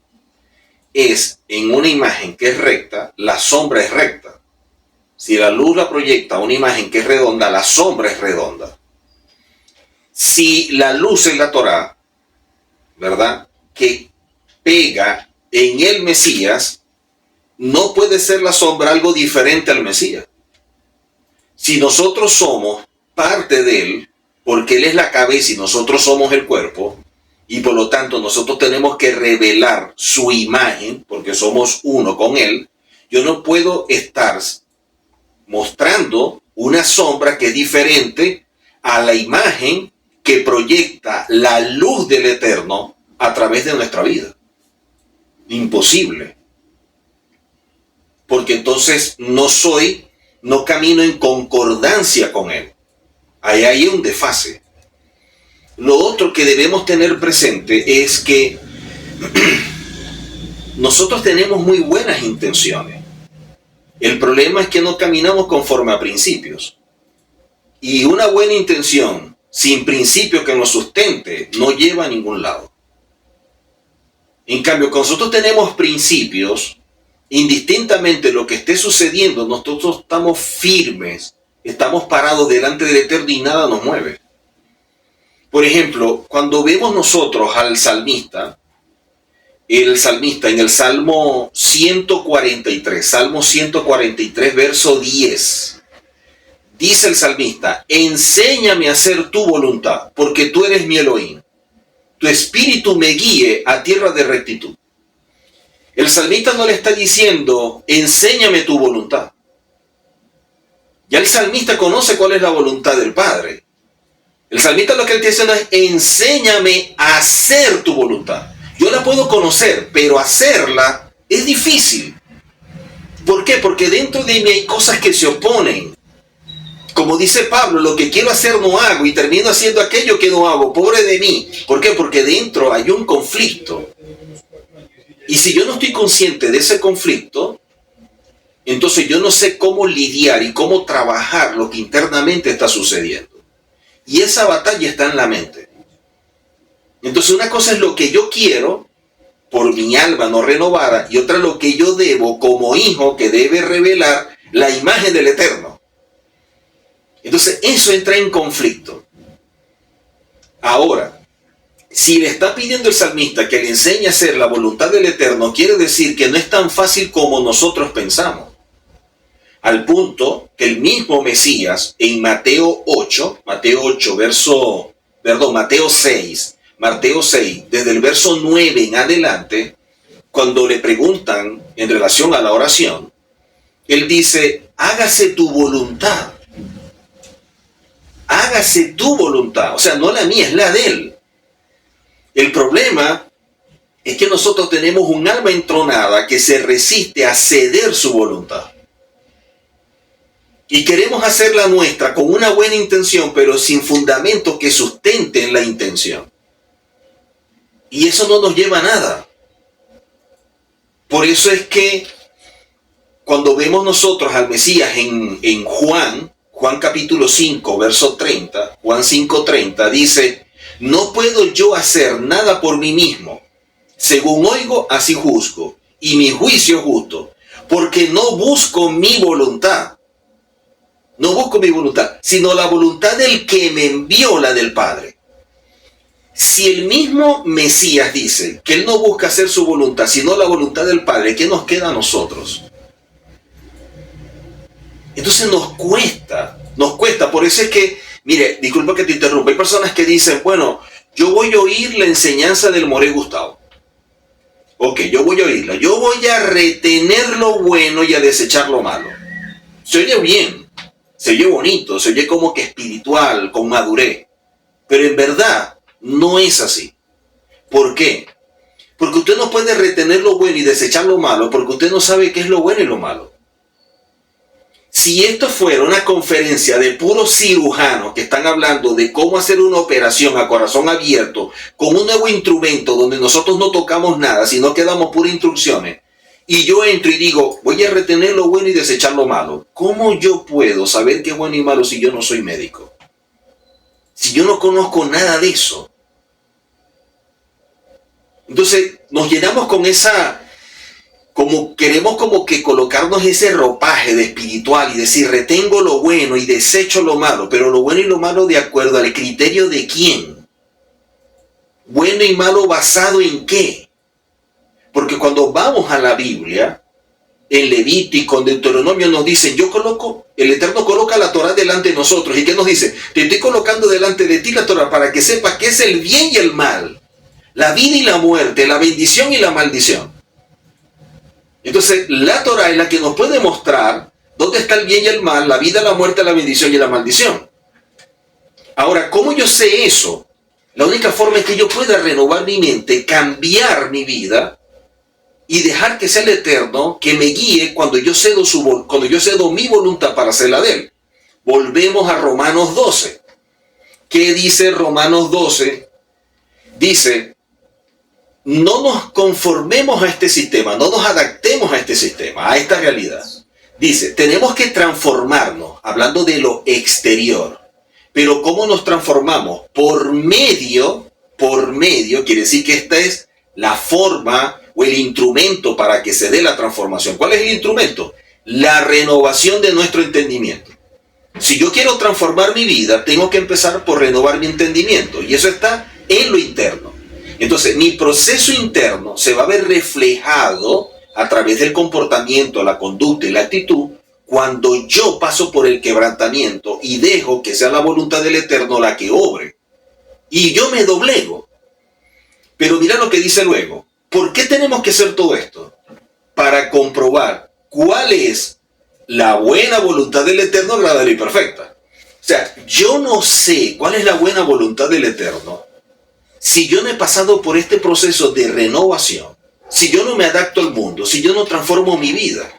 es en una imagen que es recta, la sombra es recta. Si la luz la proyecta a una imagen que es redonda, la sombra es redonda. Si la luz es la Torá, ¿verdad?, que pega en el Mesías, no puede ser la sombra algo diferente al Mesías. Si nosotros somos parte de Él, porque Él es la cabeza y nosotros somos el cuerpo, y por lo tanto nosotros tenemos que revelar su imagen, porque somos uno con Él, yo no puedo estar mostrando una sombra que es diferente a la imagen que proyecta la luz del Eterno a través de nuestra vida. Imposible. Porque entonces no camino en concordancia con Él. Ahí hay un desfase. Lo otro que debemos tener presente es que nosotros tenemos muy buenas intenciones. El problema es que no caminamos conforme a principios. Y una buena intención sin principio que nos sustente no lleva a ningún lado. En cambio, cuando nosotros tenemos principios, indistintamente lo que esté sucediendo, nosotros estamos firmes, estamos parados delante del Eterno y nada nos mueve. Por ejemplo, cuando vemos nosotros al salmista, en el Salmo 143, verso 10, dice el salmista, enséñame a hacer tu voluntad, porque tú eres mi Elohim. Tu espíritu me guíe a tierra de rectitud. El salmista no le está diciendo, enséñame tu voluntad. Ya el salmista conoce cuál es la voluntad del Padre. El salmista lo que él está diciendo es, enséñame a hacer tu voluntad. Yo la puedo conocer, pero hacerla Es difícil. ¿Por qué? Porque dentro de mí hay cosas que se oponen. Como dice Pablo, lo que quiero hacer no hago y termino haciendo aquello que no hago. Pobre de mí. ¿Por qué? Porque dentro hay un conflicto. Y si yo no estoy consciente de ese conflicto, entonces yo no sé cómo lidiar y cómo trabajar lo que internamente está sucediendo. Y esa batalla está en la mente. Entonces una cosa es lo que yo quiero por mi alma no renovada y otra lo que yo debo como hijo que debe revelar la imagen del Eterno. Entonces eso entra en conflicto. Ahora, si le está pidiendo el salmista que le enseñe a hacer la voluntad del Eterno, quiere decir que no es tan fácil como nosotros pensamos. Al punto que el mismo Mesías en Mateo 6, desde el verso 9 en adelante, cuando le preguntan en relación a la oración, él dice, hágase tu voluntad. Hágase tu voluntad. O sea, no la mía, es la de él. El problema es que nosotros tenemos un alma entronada que se resiste a ceder su voluntad. Y queremos hacer la nuestra con una buena intención, pero sin fundamentos que sustenten la intención. Y eso no nos lleva a nada. Por eso es que cuando vemos nosotros al Mesías en Juan capítulo 5, verso 30, Juan 5:30, dice, no puedo yo hacer nada por mí mismo. Según oigo, así juzgo, y mi juicio es justo, porque no busco mi voluntad. No busco mi voluntad, sino la voluntad del que me envió, la del Padre. Si el mismo Mesías dice que él no busca hacer su voluntad, sino la voluntad del Padre, ¿qué nos queda a nosotros? Entonces nos cuesta. Por eso es que, mire, disculpa que te interrumpa, hay personas que dicen, bueno, yo voy a oír la enseñanza del Moré Gustavo. Ok, yo voy a oírla. Yo voy a retener lo bueno y a desechar lo malo. Se oye bien, se oye bonito, se oye como que espiritual, con madurez. Pero en verdad no es así. ¿Por qué? Porque usted no puede retener lo bueno y desechar lo malo porque usted no sabe qué es lo bueno y lo malo. Si esto fuera una conferencia de puros cirujanos que están hablando de cómo hacer una operación a corazón abierto con un nuevo instrumento donde nosotros no tocamos nada, sino que damos puras instrucciones, y yo entro y digo, voy a retener lo bueno y desechar lo malo, ¿cómo yo puedo saber qué es bueno y malo si yo no soy médico? Si yo no conozco nada de eso. Entonces nos llenamos con esa... queremos como que colocarnos ese ropaje de espiritual y decir, retengo lo bueno y desecho lo malo, pero lo bueno y lo malo de acuerdo al criterio de quién. Bueno y malo basado en qué. Porque cuando vamos a la Biblia, en Levítico, en Deuteronomio nos dicen, el Eterno coloca la Torah delante de nosotros. ¿Y qué nos dice? Te estoy colocando delante de ti la Torah para que sepas qué es el bien y el mal, la vida y la muerte, la bendición y la maldición. Entonces, la Torah es la que nos puede mostrar dónde está el bien y el mal, la vida, la muerte, la bendición y la maldición. Ahora, ¿cómo yo sé eso? La única forma es que yo pueda renovar mi mente, cambiar mi vida y dejar que sea el Eterno que me guíe cuando yo cedo mi voluntad para hacer la de Él. Volvemos a Romanos 12. ¿Qué dice Romanos 12? Dice... no nos conformemos a este sistema, no nos adaptemos a este sistema, a esta realidad. Dice, tenemos que transformarnos, hablando de lo exterior. Pero ¿cómo nos transformamos? Por medio, quiere decir que esta es la forma o el instrumento para que se dé la transformación. ¿Cuál es el instrumento? La renovación de nuestro entendimiento. Si yo quiero transformar mi vida, tengo que empezar por renovar mi entendimiento. Y eso está en lo interno. Entonces, mi proceso interno se va a ver reflejado a través del comportamiento, la conducta y la actitud cuando yo paso por el quebrantamiento y dejo que sea la voluntad del Eterno la que obre. Y yo me doblego. Pero mira lo que dice luego. ¿Por qué tenemos que hacer todo esto? Para comprobar cuál es la buena voluntad del Eterno, agradable y perfecta. O sea, yo no sé cuál es la buena voluntad del Eterno si yo no he pasado por este proceso de renovación, si yo no me adapto al mundo, si yo no transformo mi vida?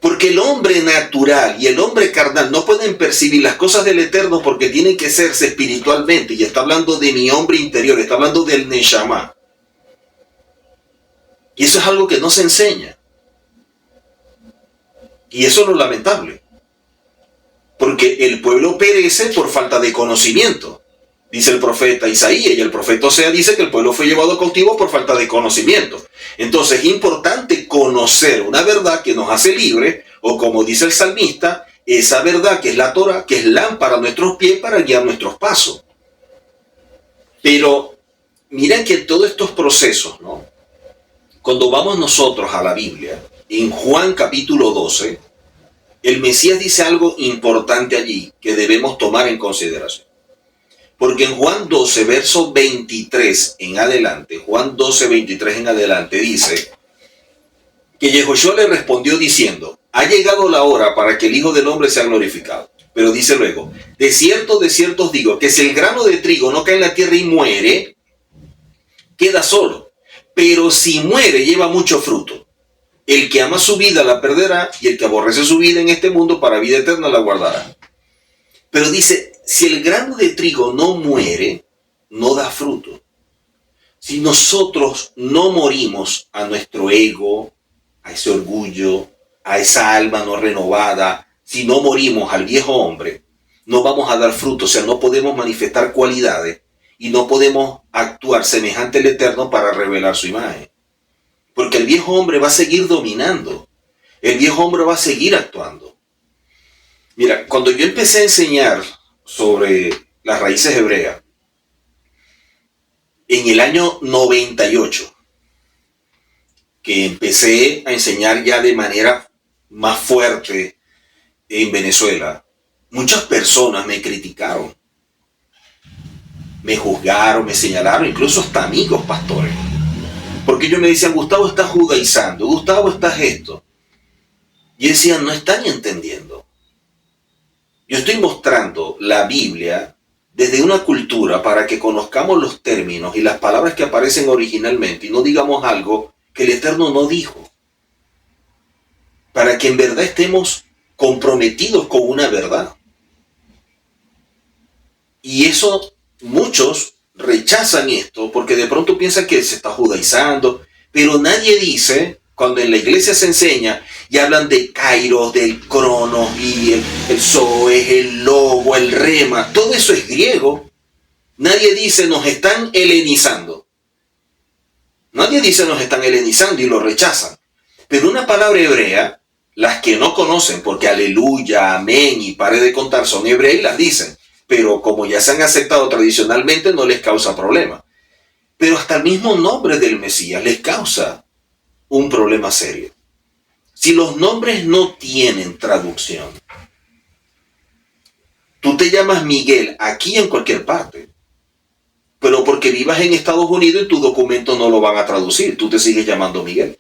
Porque el hombre natural y el hombre carnal no pueden percibir las cosas del Eterno porque tienen que hacerse espiritualmente. Y está hablando de mi hombre interior, está hablando del Neshama. Y eso es algo que no se enseña. Y eso es lo lamentable. Porque el pueblo perece por falta de conocimiento. Dice el profeta Isaías, y el profeta Osea dice que el pueblo fue llevado cautivo por falta de conocimiento. Entonces es importante conocer una verdad que nos hace libres, o como dice el salmista, esa verdad que es la Torah, que es lámpara a nuestros pies para guiar nuestros pasos. Pero miren que todos estos procesos, ¿no? Cuando vamos nosotros a la Biblia, en Juan capítulo 12, el Mesías dice algo importante allí que debemos tomar en consideración. Porque en Juan 12, verso 23 en adelante, Juan 12, 23 en adelante, dice que Yehoshua le respondió diciendo, ha llegado la hora para que el Hijo del Hombre sea glorificado. Pero dice luego, de cierto os digo, que si el grano de trigo no cae en la tierra y muere, queda solo. Pero si muere, lleva mucho fruto. El que ama su vida la perderá, y el que aborrece su vida en este mundo para vida eterna la guardará. Pero dice, si el grano de trigo no muere, no da fruto. Si nosotros no morimos a nuestro ego, a ese orgullo, a esa alma no renovada, si no morimos al viejo hombre, no vamos a dar fruto. O sea, no podemos manifestar cualidades y no podemos actuar semejante al Eterno para revelar su imagen. Porque el viejo hombre va a seguir dominando. El viejo hombre va a seguir actuando. Mira, cuando yo empecé a enseñar sobre las raíces hebreas, en el año 98, que empecé a enseñar ya de manera más fuerte en Venezuela, muchas personas me criticaron, me juzgaron, me señalaron, incluso hasta amigos pastores. Porque ellos me decían, Gustavo, estás judaizando, Gustavo, estás esto. Y decían, no están entendiendo. Yo estoy mostrando la Biblia desde una cultura para que conozcamos los términos y las palabras que aparecen originalmente y no digamos algo que el Eterno no dijo. Para que en verdad estemos comprometidos con una verdad. Y eso, muchos rechazan esto porque de pronto piensan que se está judaizando, pero nadie dice, cuando en la iglesia se enseña y hablan de Kairos, del Cronos y el Zoe, el Logo, el Rema, todo eso es griego. Nadie dice nos están helenizando. Nadie dice nos están helenizando y lo rechazan. Pero una palabra hebrea, las que no conocen, porque aleluya, amén y pare de contar son hebreas y las dicen. Pero como ya se han aceptado tradicionalmente no les causa problema. Pero hasta el mismo nombre del Mesías les causa un problema serio. Si los nombres no tienen traducción, tú te llamas Miguel aquí en cualquier parte, pero porque vivas en Estados Unidos y tu documento no lo van a traducir, tú te sigues llamando Miguel.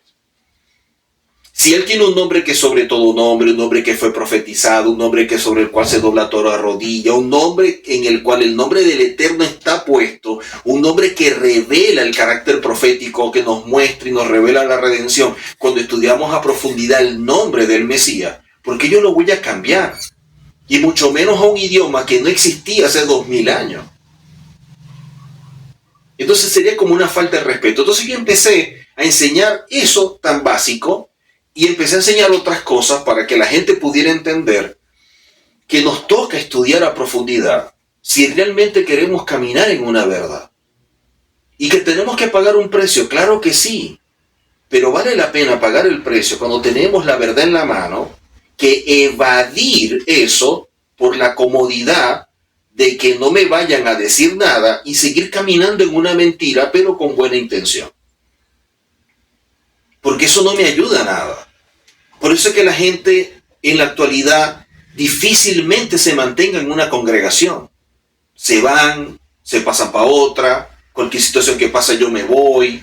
Si él tiene un nombre que es sobre todo nombre, un nombre que fue profetizado, un nombre que sobre el cual se dobla toda rodilla, un nombre en el cual el nombre del Eterno está puesto, un nombre que revela el carácter profético, que nos muestra y nos revela la redención. Cuando estudiamos a profundidad el nombre del Mesías, ¿por qué yo lo voy a cambiar? Y mucho menos a un idioma que no existía hace 2000 años. Entonces sería como una falta de respeto. Entonces yo empecé a enseñar eso tan básico, y empecé a enseñar otras cosas para que la gente pudiera entender que nos toca estudiar a profundidad si realmente queremos caminar en una verdad. Y que tenemos que pagar un precio, claro que sí. Pero vale la pena pagar el precio cuando tenemos la verdad en la mano, que evadir eso por la comodidad de que no me vayan a decir nada y seguir caminando en una mentira, pero con buena intención. Porque eso no me ayuda a nada. Por eso es que la gente en la actualidad difícilmente se mantenga en una congregación. Se van, se pasan para otra, cualquier situación que pasa yo me voy,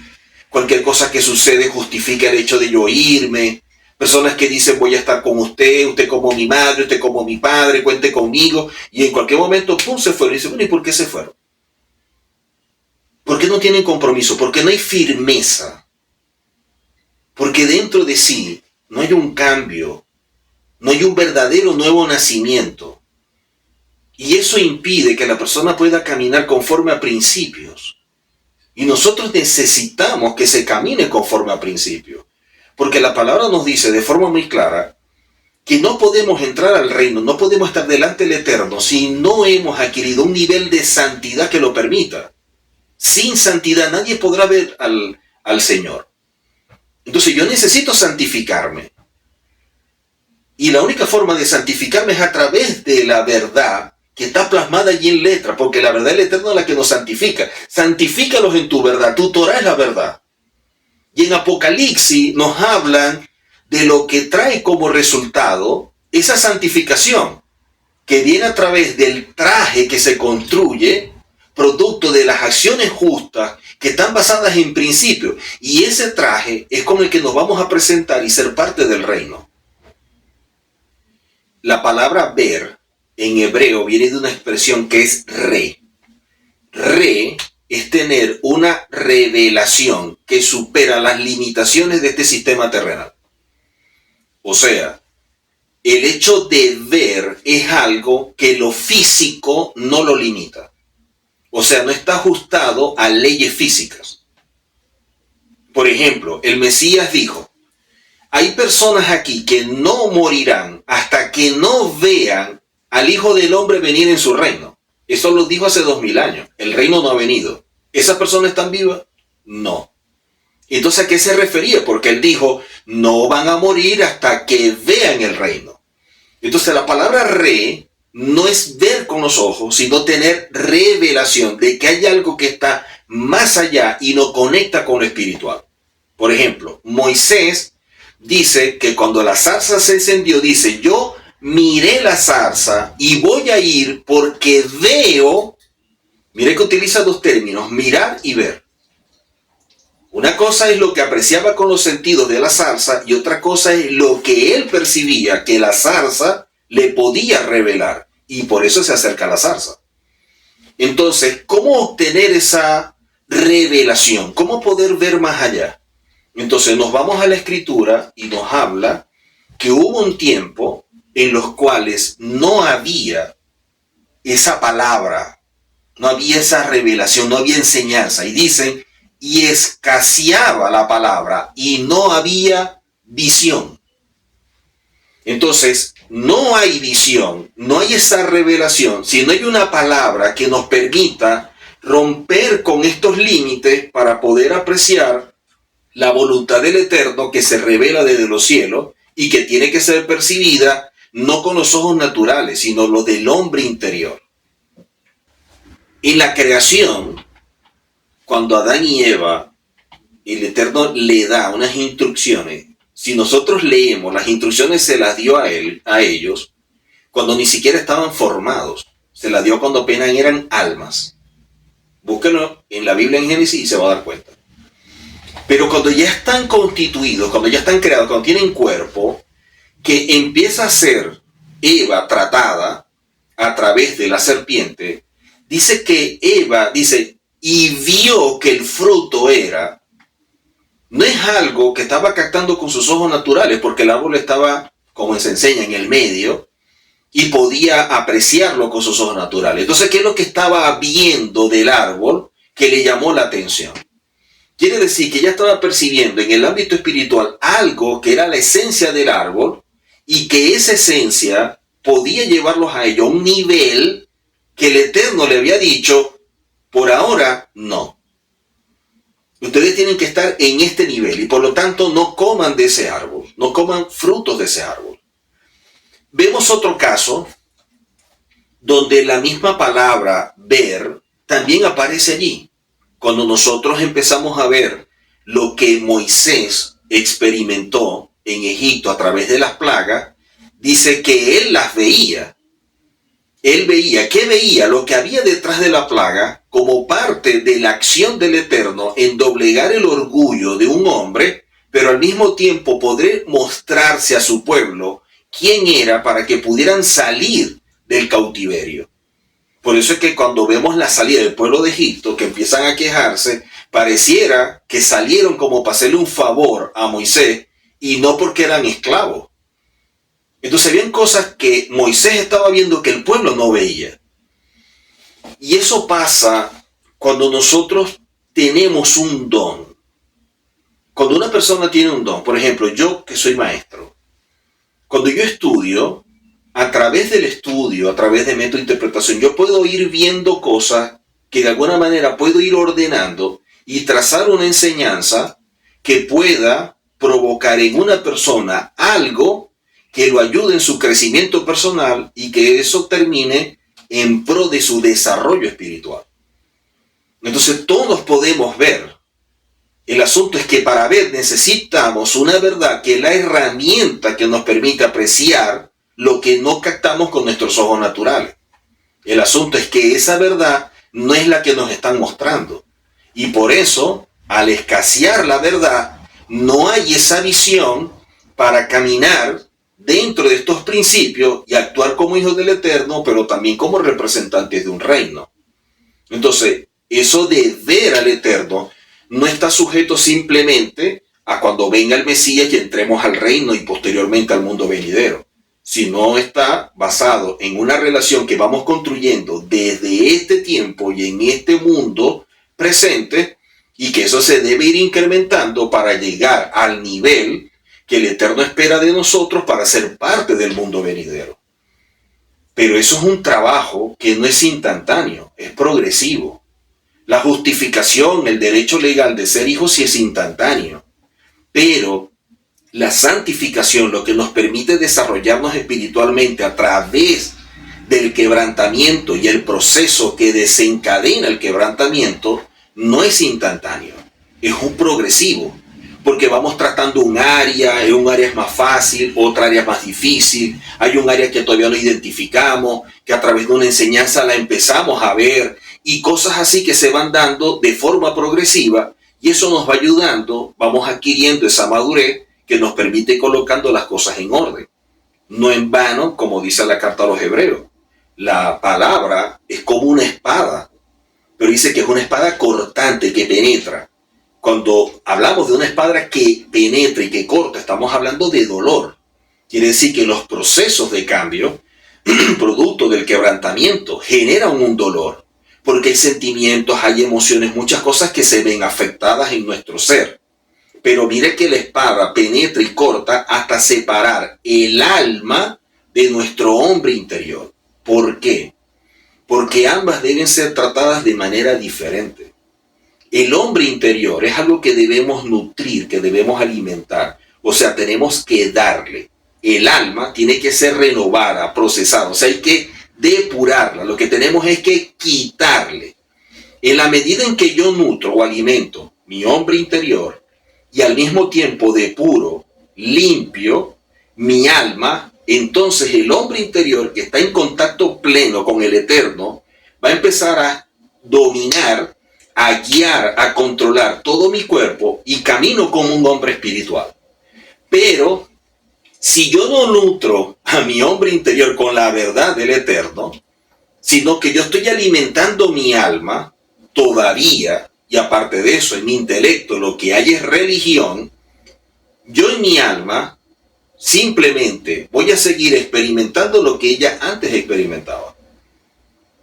cualquier cosa que sucede justifica el hecho de yo irme. Personas que dicen voy a estar con usted, usted como mi madre, usted como mi padre, cuente conmigo, y en cualquier momento pum, se fueron. Y dicen, bueno, ¿y por qué se fueron? ¿Por qué no tienen compromiso? ¿Por qué no hay firmeza? Porque dentro de sí no hay un cambio, no hay un verdadero nuevo nacimiento. Y eso impide que la persona pueda caminar conforme a principios. Y nosotros necesitamos que se camine conforme a principios. Porque la palabra nos dice de forma muy clara que no podemos entrar al reino, no podemos estar delante del Eterno si no hemos adquirido un nivel de santidad que lo permita. Sin santidad nadie podrá ver al Señor. Entonces yo necesito santificarme. Y la única forma de santificarme es a través de la verdad que está plasmada allí en letra, porque la verdad del Eterno es la que nos santifica. Santifícalos en tu verdad, tu Torah es la verdad. Y en Apocalipsis nos hablan de lo que trae como resultado esa santificación, que viene a través del traje que se construye, producto de las acciones justas que están basadas en principios. Y ese traje es con el que nos vamos a presentar y ser parte del reino. La palabra ver en hebreo viene de una expresión que es re. Re es tener una revelación que supera las limitaciones de este sistema terrenal. O sea, el hecho de ver es algo que lo físico no lo limita. O sea, no está ajustado a leyes físicas. Por ejemplo, el Mesías dijo, hay personas aquí que no morirán hasta que no vean al Hijo del Hombre venir en su reino. Eso lo dijo hace 2000 años. El reino no ha venido. ¿Esas personas están vivas? No. Entonces, ¿a qué se refería? Porque él dijo, no van a morir hasta que vean el reino. Entonces, la palabra re no es ver con los ojos, sino tener revelación de que hay algo que está más allá y nos conecta con lo espiritual. Por ejemplo, Moisés dice que cuando la zarza se encendió, dice, yo miré la zarza y voy a ir porque veo. Mire que utiliza dos términos, mirar y ver. Una cosa es lo que apreciaba con los sentidos de la zarza y otra cosa es lo que él percibía que la zarza le podía revelar, y por eso se acerca a la zarza. Entonces, ¿cómo obtener esa revelación? ¿Cómo poder ver más allá? Entonces nos vamos a la Escritura y nos habla que hubo un tiempo en los cuales no había esa palabra, no había esa revelación, no había enseñanza. Y dicen, y escaseaba la palabra y no había visión. Entonces, no hay visión, no hay esa revelación, si no hay una palabra que nos permita romper con estos límites para poder apreciar la voluntad del Eterno que se revela desde los cielos y que tiene que ser percibida no con los ojos naturales, sino los del hombre interior. En la creación, cuando Adán y Eva, el Eterno le da unas instrucciones. Si nosotros leemos, las instrucciones se las dio a ellos, cuando ni siquiera estaban formados. Se las dio cuando apenas eran almas. Búsquenlo en la Biblia en Génesis y se va a dar cuenta. Pero cuando ya están constituidos, cuando ya están creados, cuando tienen cuerpo, que empieza a ser Eva tratada a través de la serpiente, dice que Eva, y vio que el fruto era, no es algo que estaba captando con sus ojos naturales, porque el árbol estaba, como se enseña, en el medio, y podía apreciarlo con sus ojos naturales. Entonces, ¿qué es lo que estaba viendo del árbol que le llamó la atención? Quiere decir que ya estaba percibiendo en el ámbito espiritual algo que era la esencia del árbol, y que esa esencia podía llevarlos a ellos a un nivel que el Eterno le había dicho, por ahora no. Ustedes tienen que estar en este nivel y por lo tanto no coman de ese árbol, no coman frutos de ese árbol. Vemos otro caso donde la misma palabra ver también aparece allí. Cuando nosotros empezamos a ver lo que Moisés experimentó en Egipto a través de las plagas, dice que él las veía. Él veía, ¿qué veía? Lo que había detrás de la plaga como parte de la acción del Eterno en doblegar el orgullo de un hombre, pero al mismo tiempo poder mostrarse a su pueblo quién era para que pudieran salir del cautiverio. Por eso es que cuando vemos la salida del pueblo de Egipto, que empiezan a quejarse, pareciera que salieron como para hacerle un favor a Moisés y no porque eran esclavos. Entonces habían cosas que Moisés estaba viendo que el pueblo no veía. Y eso pasa cuando nosotros tenemos un don. Cuando una persona tiene un don, por ejemplo, yo que soy maestro, cuando yo estudio, a través del estudio, a través de método de interpretación, yo puedo ir viendo cosas que de alguna manera puedo ir ordenando y trazar una enseñanza que pueda provocar en una persona algo que lo ayude en su crecimiento personal y que eso termine en pro de su desarrollo espiritual. Entonces todos podemos ver. El asunto es que para ver necesitamos una verdad que es la herramienta que nos permite apreciar lo que no captamos con nuestros ojos naturales. El asunto es que esa verdad no es la que nos están mostrando. Y por eso, al escasear la verdad, no hay esa visión para caminar dentro de estos principios y actuar como hijos del Eterno, pero también como representantes de un reino. Entonces, eso de ver al Eterno no está sujeto simplemente a cuando venga el Mesías y entremos al reino y posteriormente al mundo venidero, sino está basado en una relación que vamos construyendo desde este tiempo y en este mundo presente, y que eso se debe ir incrementando para llegar al nivel que el Eterno espera de nosotros para ser parte del mundo venidero. Pero eso es un trabajo que no es instantáneo, es progresivo. La justificación, el derecho legal de ser hijos sí es instantáneo, pero la santificación, lo que nos permite desarrollarnos espiritualmente a través del quebrantamiento y el proceso que desencadena el quebrantamiento, no es instantáneo, es un progresivo, porque vamos tratando un área es más fácil, otra área es más difícil, hay un área que todavía no identificamos, que a través de una enseñanza la empezamos a ver, y cosas así que se van dando de forma progresiva, y eso nos va ayudando, vamos adquiriendo esa madurez que nos permite ir colocando las cosas en orden. No en vano, como dice la carta a los hebreos, la palabra es como una espada, pero dice que es una espada cortante que penetra. Cuando hablamos de una espada que penetra y que corta, estamos hablando de dolor. Quiere decir que los procesos de cambio, producto del quebrantamiento, generan un dolor, porque hay sentimientos, hay emociones, muchas cosas que se ven afectadas en nuestro ser. Pero mire que la espada penetra y corta hasta separar el alma de nuestro hombre interior. ¿Por qué? Porque ambas deben ser tratadas de manera diferente. El hombre interior es algo que debemos nutrir, que debemos alimentar. O sea, tenemos que darle. El alma tiene que ser renovada, procesada. O sea, hay que depurarla. Lo que tenemos es que quitarle. En la medida en que yo nutro o alimento mi hombre interior y al mismo tiempo depuro, limpio mi alma, entonces el hombre interior que está en contacto pleno con el Eterno va a empezar a dominar, a guiar, a controlar todo mi cuerpo y camino como un hombre espiritual. Pero si yo no nutro a mi hombre interior con la verdad del Eterno, sino que yo estoy alimentando mi alma todavía, y aparte de eso, en mi intelecto lo que hay es religión, yo en mi alma simplemente voy a seguir experimentando lo que ella antes experimentaba.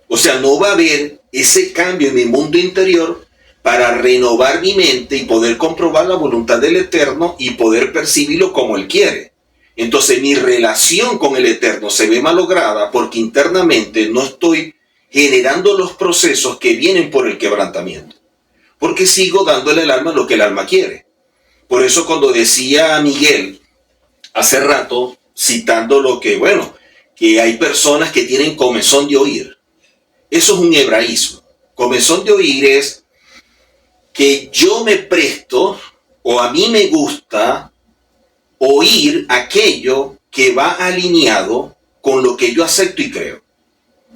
O sea, no va a haber ese cambio en mi mundo interior para renovar mi mente y poder comprobar la voluntad del Eterno y poder percibirlo como Él quiere. Entonces mi relación con el Eterno se ve malograda porque internamente no estoy generando los procesos que vienen por el quebrantamiento. Porque sigo dándole al alma lo que el alma quiere. Por eso cuando decía Miguel hace rato, citando lo que, que hay personas que tienen comezón de oír. Eso es un hebraísmo. Comezón de oír es que yo me presto o a mí me gusta oír aquello que va alineado con lo que yo acepto y creo.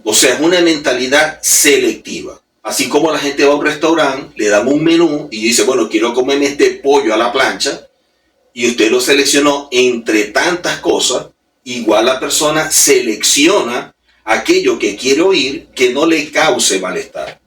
O sea, es una mentalidad selectiva. Así como la gente va a un restaurante, le damos un menú y dice, quiero comerme este pollo a la plancha, y usted lo seleccionó entre tantas cosas, igual la persona selecciona aquello que quiere oír que no le cause malestar.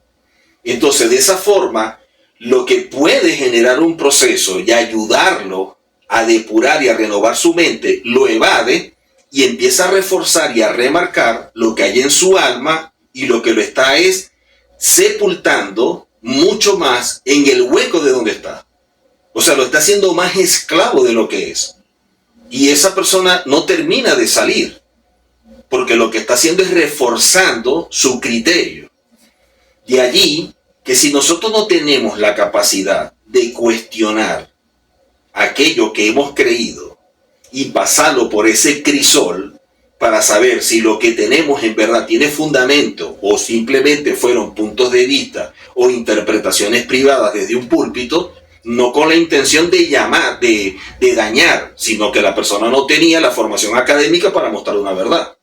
Entonces, de esa forma, lo que puede generar un proceso y ayudarlo a depurar y a renovar su mente, lo evade y empieza a reforzar y a remarcar lo que hay en su alma, y lo que lo está es sepultando mucho más en el hueco de donde está. O sea, lo está haciendo más esclavo de lo que es. Y esa persona no termina de salir, porque lo que está haciendo es reforzando su criterio. De allí que si nosotros no tenemos la capacidad de cuestionar aquello que hemos creído y pasarlo por ese crisol para saber si lo que tenemos en verdad tiene fundamento o simplemente fueron puntos de vista o interpretaciones privadas desde un púlpito, no con la intención de llamar, de dañar, sino que la persona no tenía la formación académica para mostrar una verdad.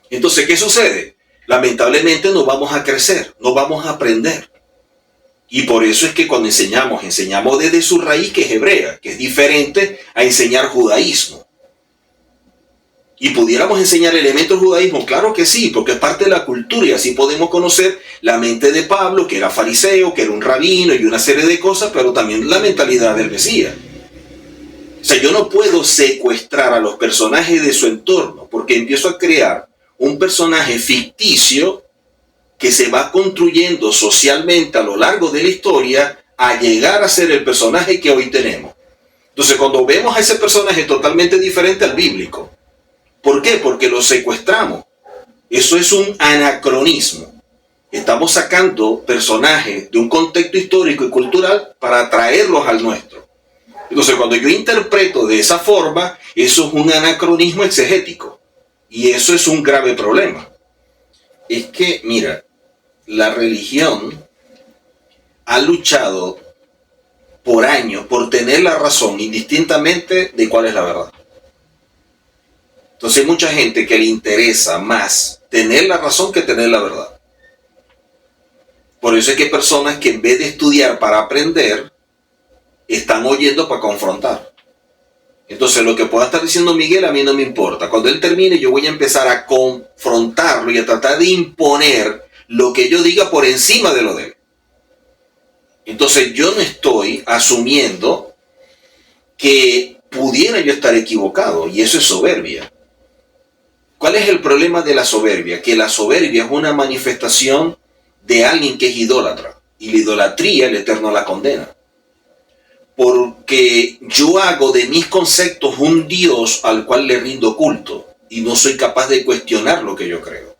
Entonces, ¿qué sucede? Lamentablemente no vamos a crecer, no vamos a aprender. Y por eso es que cuando enseñamos desde su raíz, que es hebrea, que es diferente a enseñar judaísmo. ¿Y pudiéramos enseñar elementos del judaísmo? Claro que sí, porque es parte de la cultura, y así podemos conocer la mente de Pablo, que era fariseo, que era un rabino y una serie de cosas, pero también la mentalidad del Mesías. O sea, yo no puedo secuestrar a los personajes de su entorno, porque empiezo a crear un personaje ficticio que se va construyendo socialmente a lo largo de la historia a llegar a ser el personaje que hoy tenemos. Entonces, cuando vemos a ese personaje totalmente diferente al bíblico, ¿por qué? Porque lo secuestramos. Eso es un anacronismo. Estamos sacando personajes de un contexto histórico y cultural para traerlos al nuestro. Entonces, cuando yo interpreto de esa forma, eso es un anacronismo exegético. Y eso es un grave problema. Es que, mira, la religión ha luchado por años por tener la razón, indistintamente de cuál es la verdad. Entonces hay mucha gente que le interesa más tener la razón que tener la verdad. Por eso es que hay personas que en vez de estudiar para aprender, están oyendo para confrontar. Entonces lo que pueda estar diciendo Miguel a mí no me importa. Cuando él termine yo voy a empezar a confrontarlo y a tratar de imponer lo que yo diga por encima de lo de él. Entonces yo no estoy asumiendo que pudiera yo estar equivocado, y eso es soberbia. ¿Cuál es el problema de la soberbia? Que la soberbia es una manifestación de alguien que es idólatra, y la idolatría el Eterno la condena. Porque yo hago de mis conceptos un Dios al cual le rindo culto y no soy capaz de cuestionar lo que yo creo.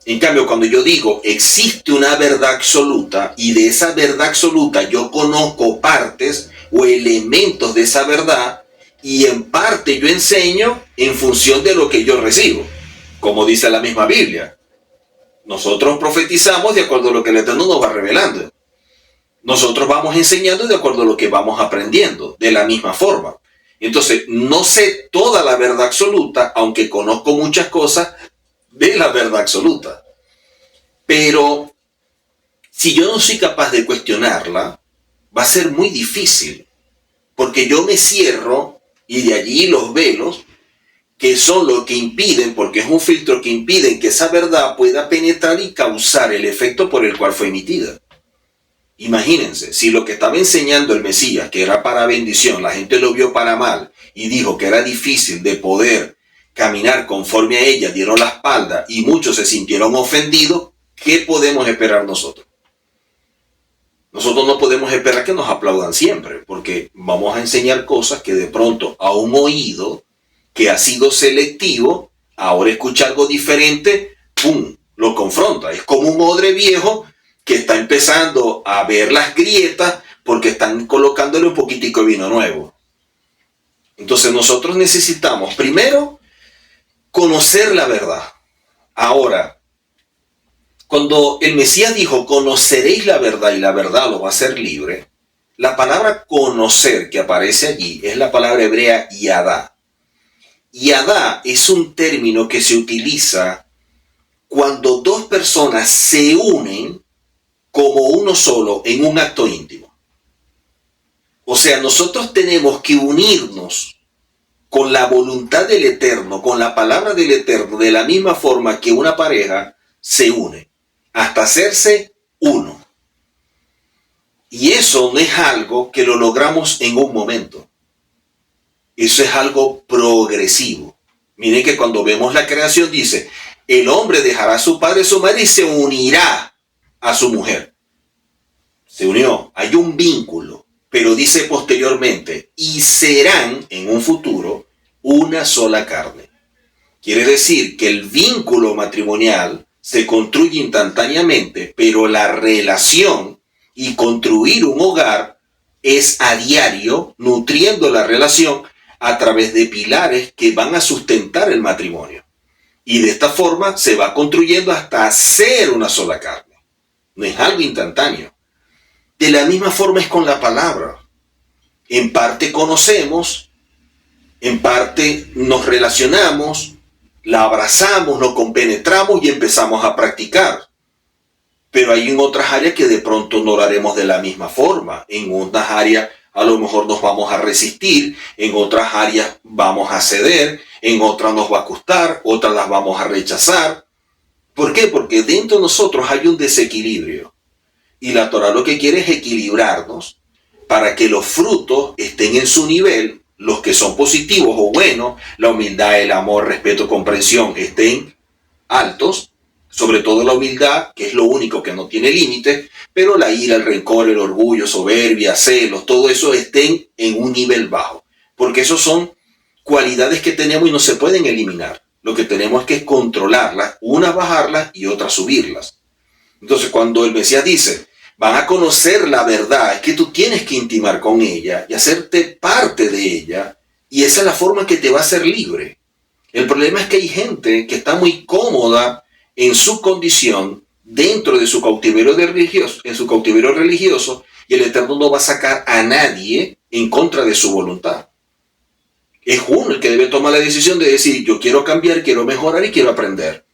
En cambio, cuando yo digo existe una verdad absoluta y de esa verdad absoluta yo conozco partes o elementos de esa verdad, y en parte yo enseño en función de lo que yo recibo, como dice la misma Biblia. Nosotros profetizamos de acuerdo a lo que el Eterno nos va revelando. Nosotros vamos enseñando de acuerdo a lo que vamos aprendiendo, de la misma forma. Entonces, no sé toda la verdad absoluta, aunque conozco muchas cosas de la verdad absoluta. Pero, si yo no soy capaz de cuestionarla, va a ser muy difícil, porque yo me cierro, y de allí los velos, que son lo que impiden, porque es un filtro que impiden que esa verdad pueda penetrar y causar el efecto por el cual fue emitida. Imagínense, si lo que estaba enseñando el Mesías, que era para bendición, la gente lo vio para mal y dijo que era difícil de poder caminar conforme a ella, dieron la espalda y muchos se sintieron ofendidos, ¿qué podemos esperar nosotros? Nosotros no podemos esperar que nos aplaudan siempre, porque vamos a enseñar cosas que de pronto a un oído que ha sido selectivo, ahora escucha algo diferente, ¡pum!, lo confronta. Es como un odre viejo que está empezando a ver las grietas porque están colocándole un poquitico de vino nuevo. Entonces nosotros necesitamos primero conocer la verdad. Ahora, cuando el Mesías dijo conoceréis la verdad y la verdad lo va a hacer libre, la palabra conocer que aparece allí es la palabra hebrea yadá. Yadá es un término que se utiliza cuando dos personas se unen como uno solo en un acto íntimo. O sea, nosotros tenemos que unirnos con la voluntad del Eterno, con la palabra del Eterno, de la misma forma que una pareja se une, hasta hacerse uno. Y eso no es algo que lo logramos en un momento. Eso es algo progresivo. Miren que cuando vemos la creación dice, el hombre dejará a su padre y su madre y se unirá a su mujer. Se unió, hay un vínculo, pero dice posteriormente, y serán en un futuro una sola carne. Quiere decir que el vínculo matrimonial se construye instantáneamente, pero la relación y construir un hogar es a diario, nutriendo la relación a través de pilares que van a sustentar el matrimonio. Y de esta forma se va construyendo hasta ser una sola carne. No es algo instantáneo. De la misma forma es con la palabra. En parte conocemos, en parte nos relacionamos, la abrazamos, nos compenetramos y empezamos a practicar. Pero hay en otras áreas que de pronto no lo haremos de la misma forma. En unas áreas a lo mejor nos vamos a resistir, en otras áreas vamos a ceder, en otras nos va a costar, otras las vamos a rechazar. ¿Por qué? Porque dentro de nosotros hay un desequilibrio. Y la Torah lo que quiere es equilibrarnos para que los frutos estén en su nivel, los que son positivos o buenos, la humildad, el amor, respeto, comprensión, estén altos, sobre todo la humildad, que es lo único que no tiene límites, pero la ira, el rencor, el orgullo, soberbia, celos, todo eso estén en un nivel bajo, porque esos son cualidades que tenemos y no se pueden eliminar. Lo que tenemos es que controlarlas, unas bajarlas y otras subirlas. Entonces, cuando el Mesías dice, van a conocer la verdad, es que tú tienes que intimar con ella y hacerte parte de ella, y esa es la forma que te va a hacer libre. El problema es que hay gente que está muy cómoda en su condición dentro de su cautiverio religioso, en su cautiverio religioso, y el Eterno no va a sacar a nadie en contra de su voluntad. Es uno el que debe tomar la decisión de decir, yo quiero cambiar, quiero mejorar y quiero aprender.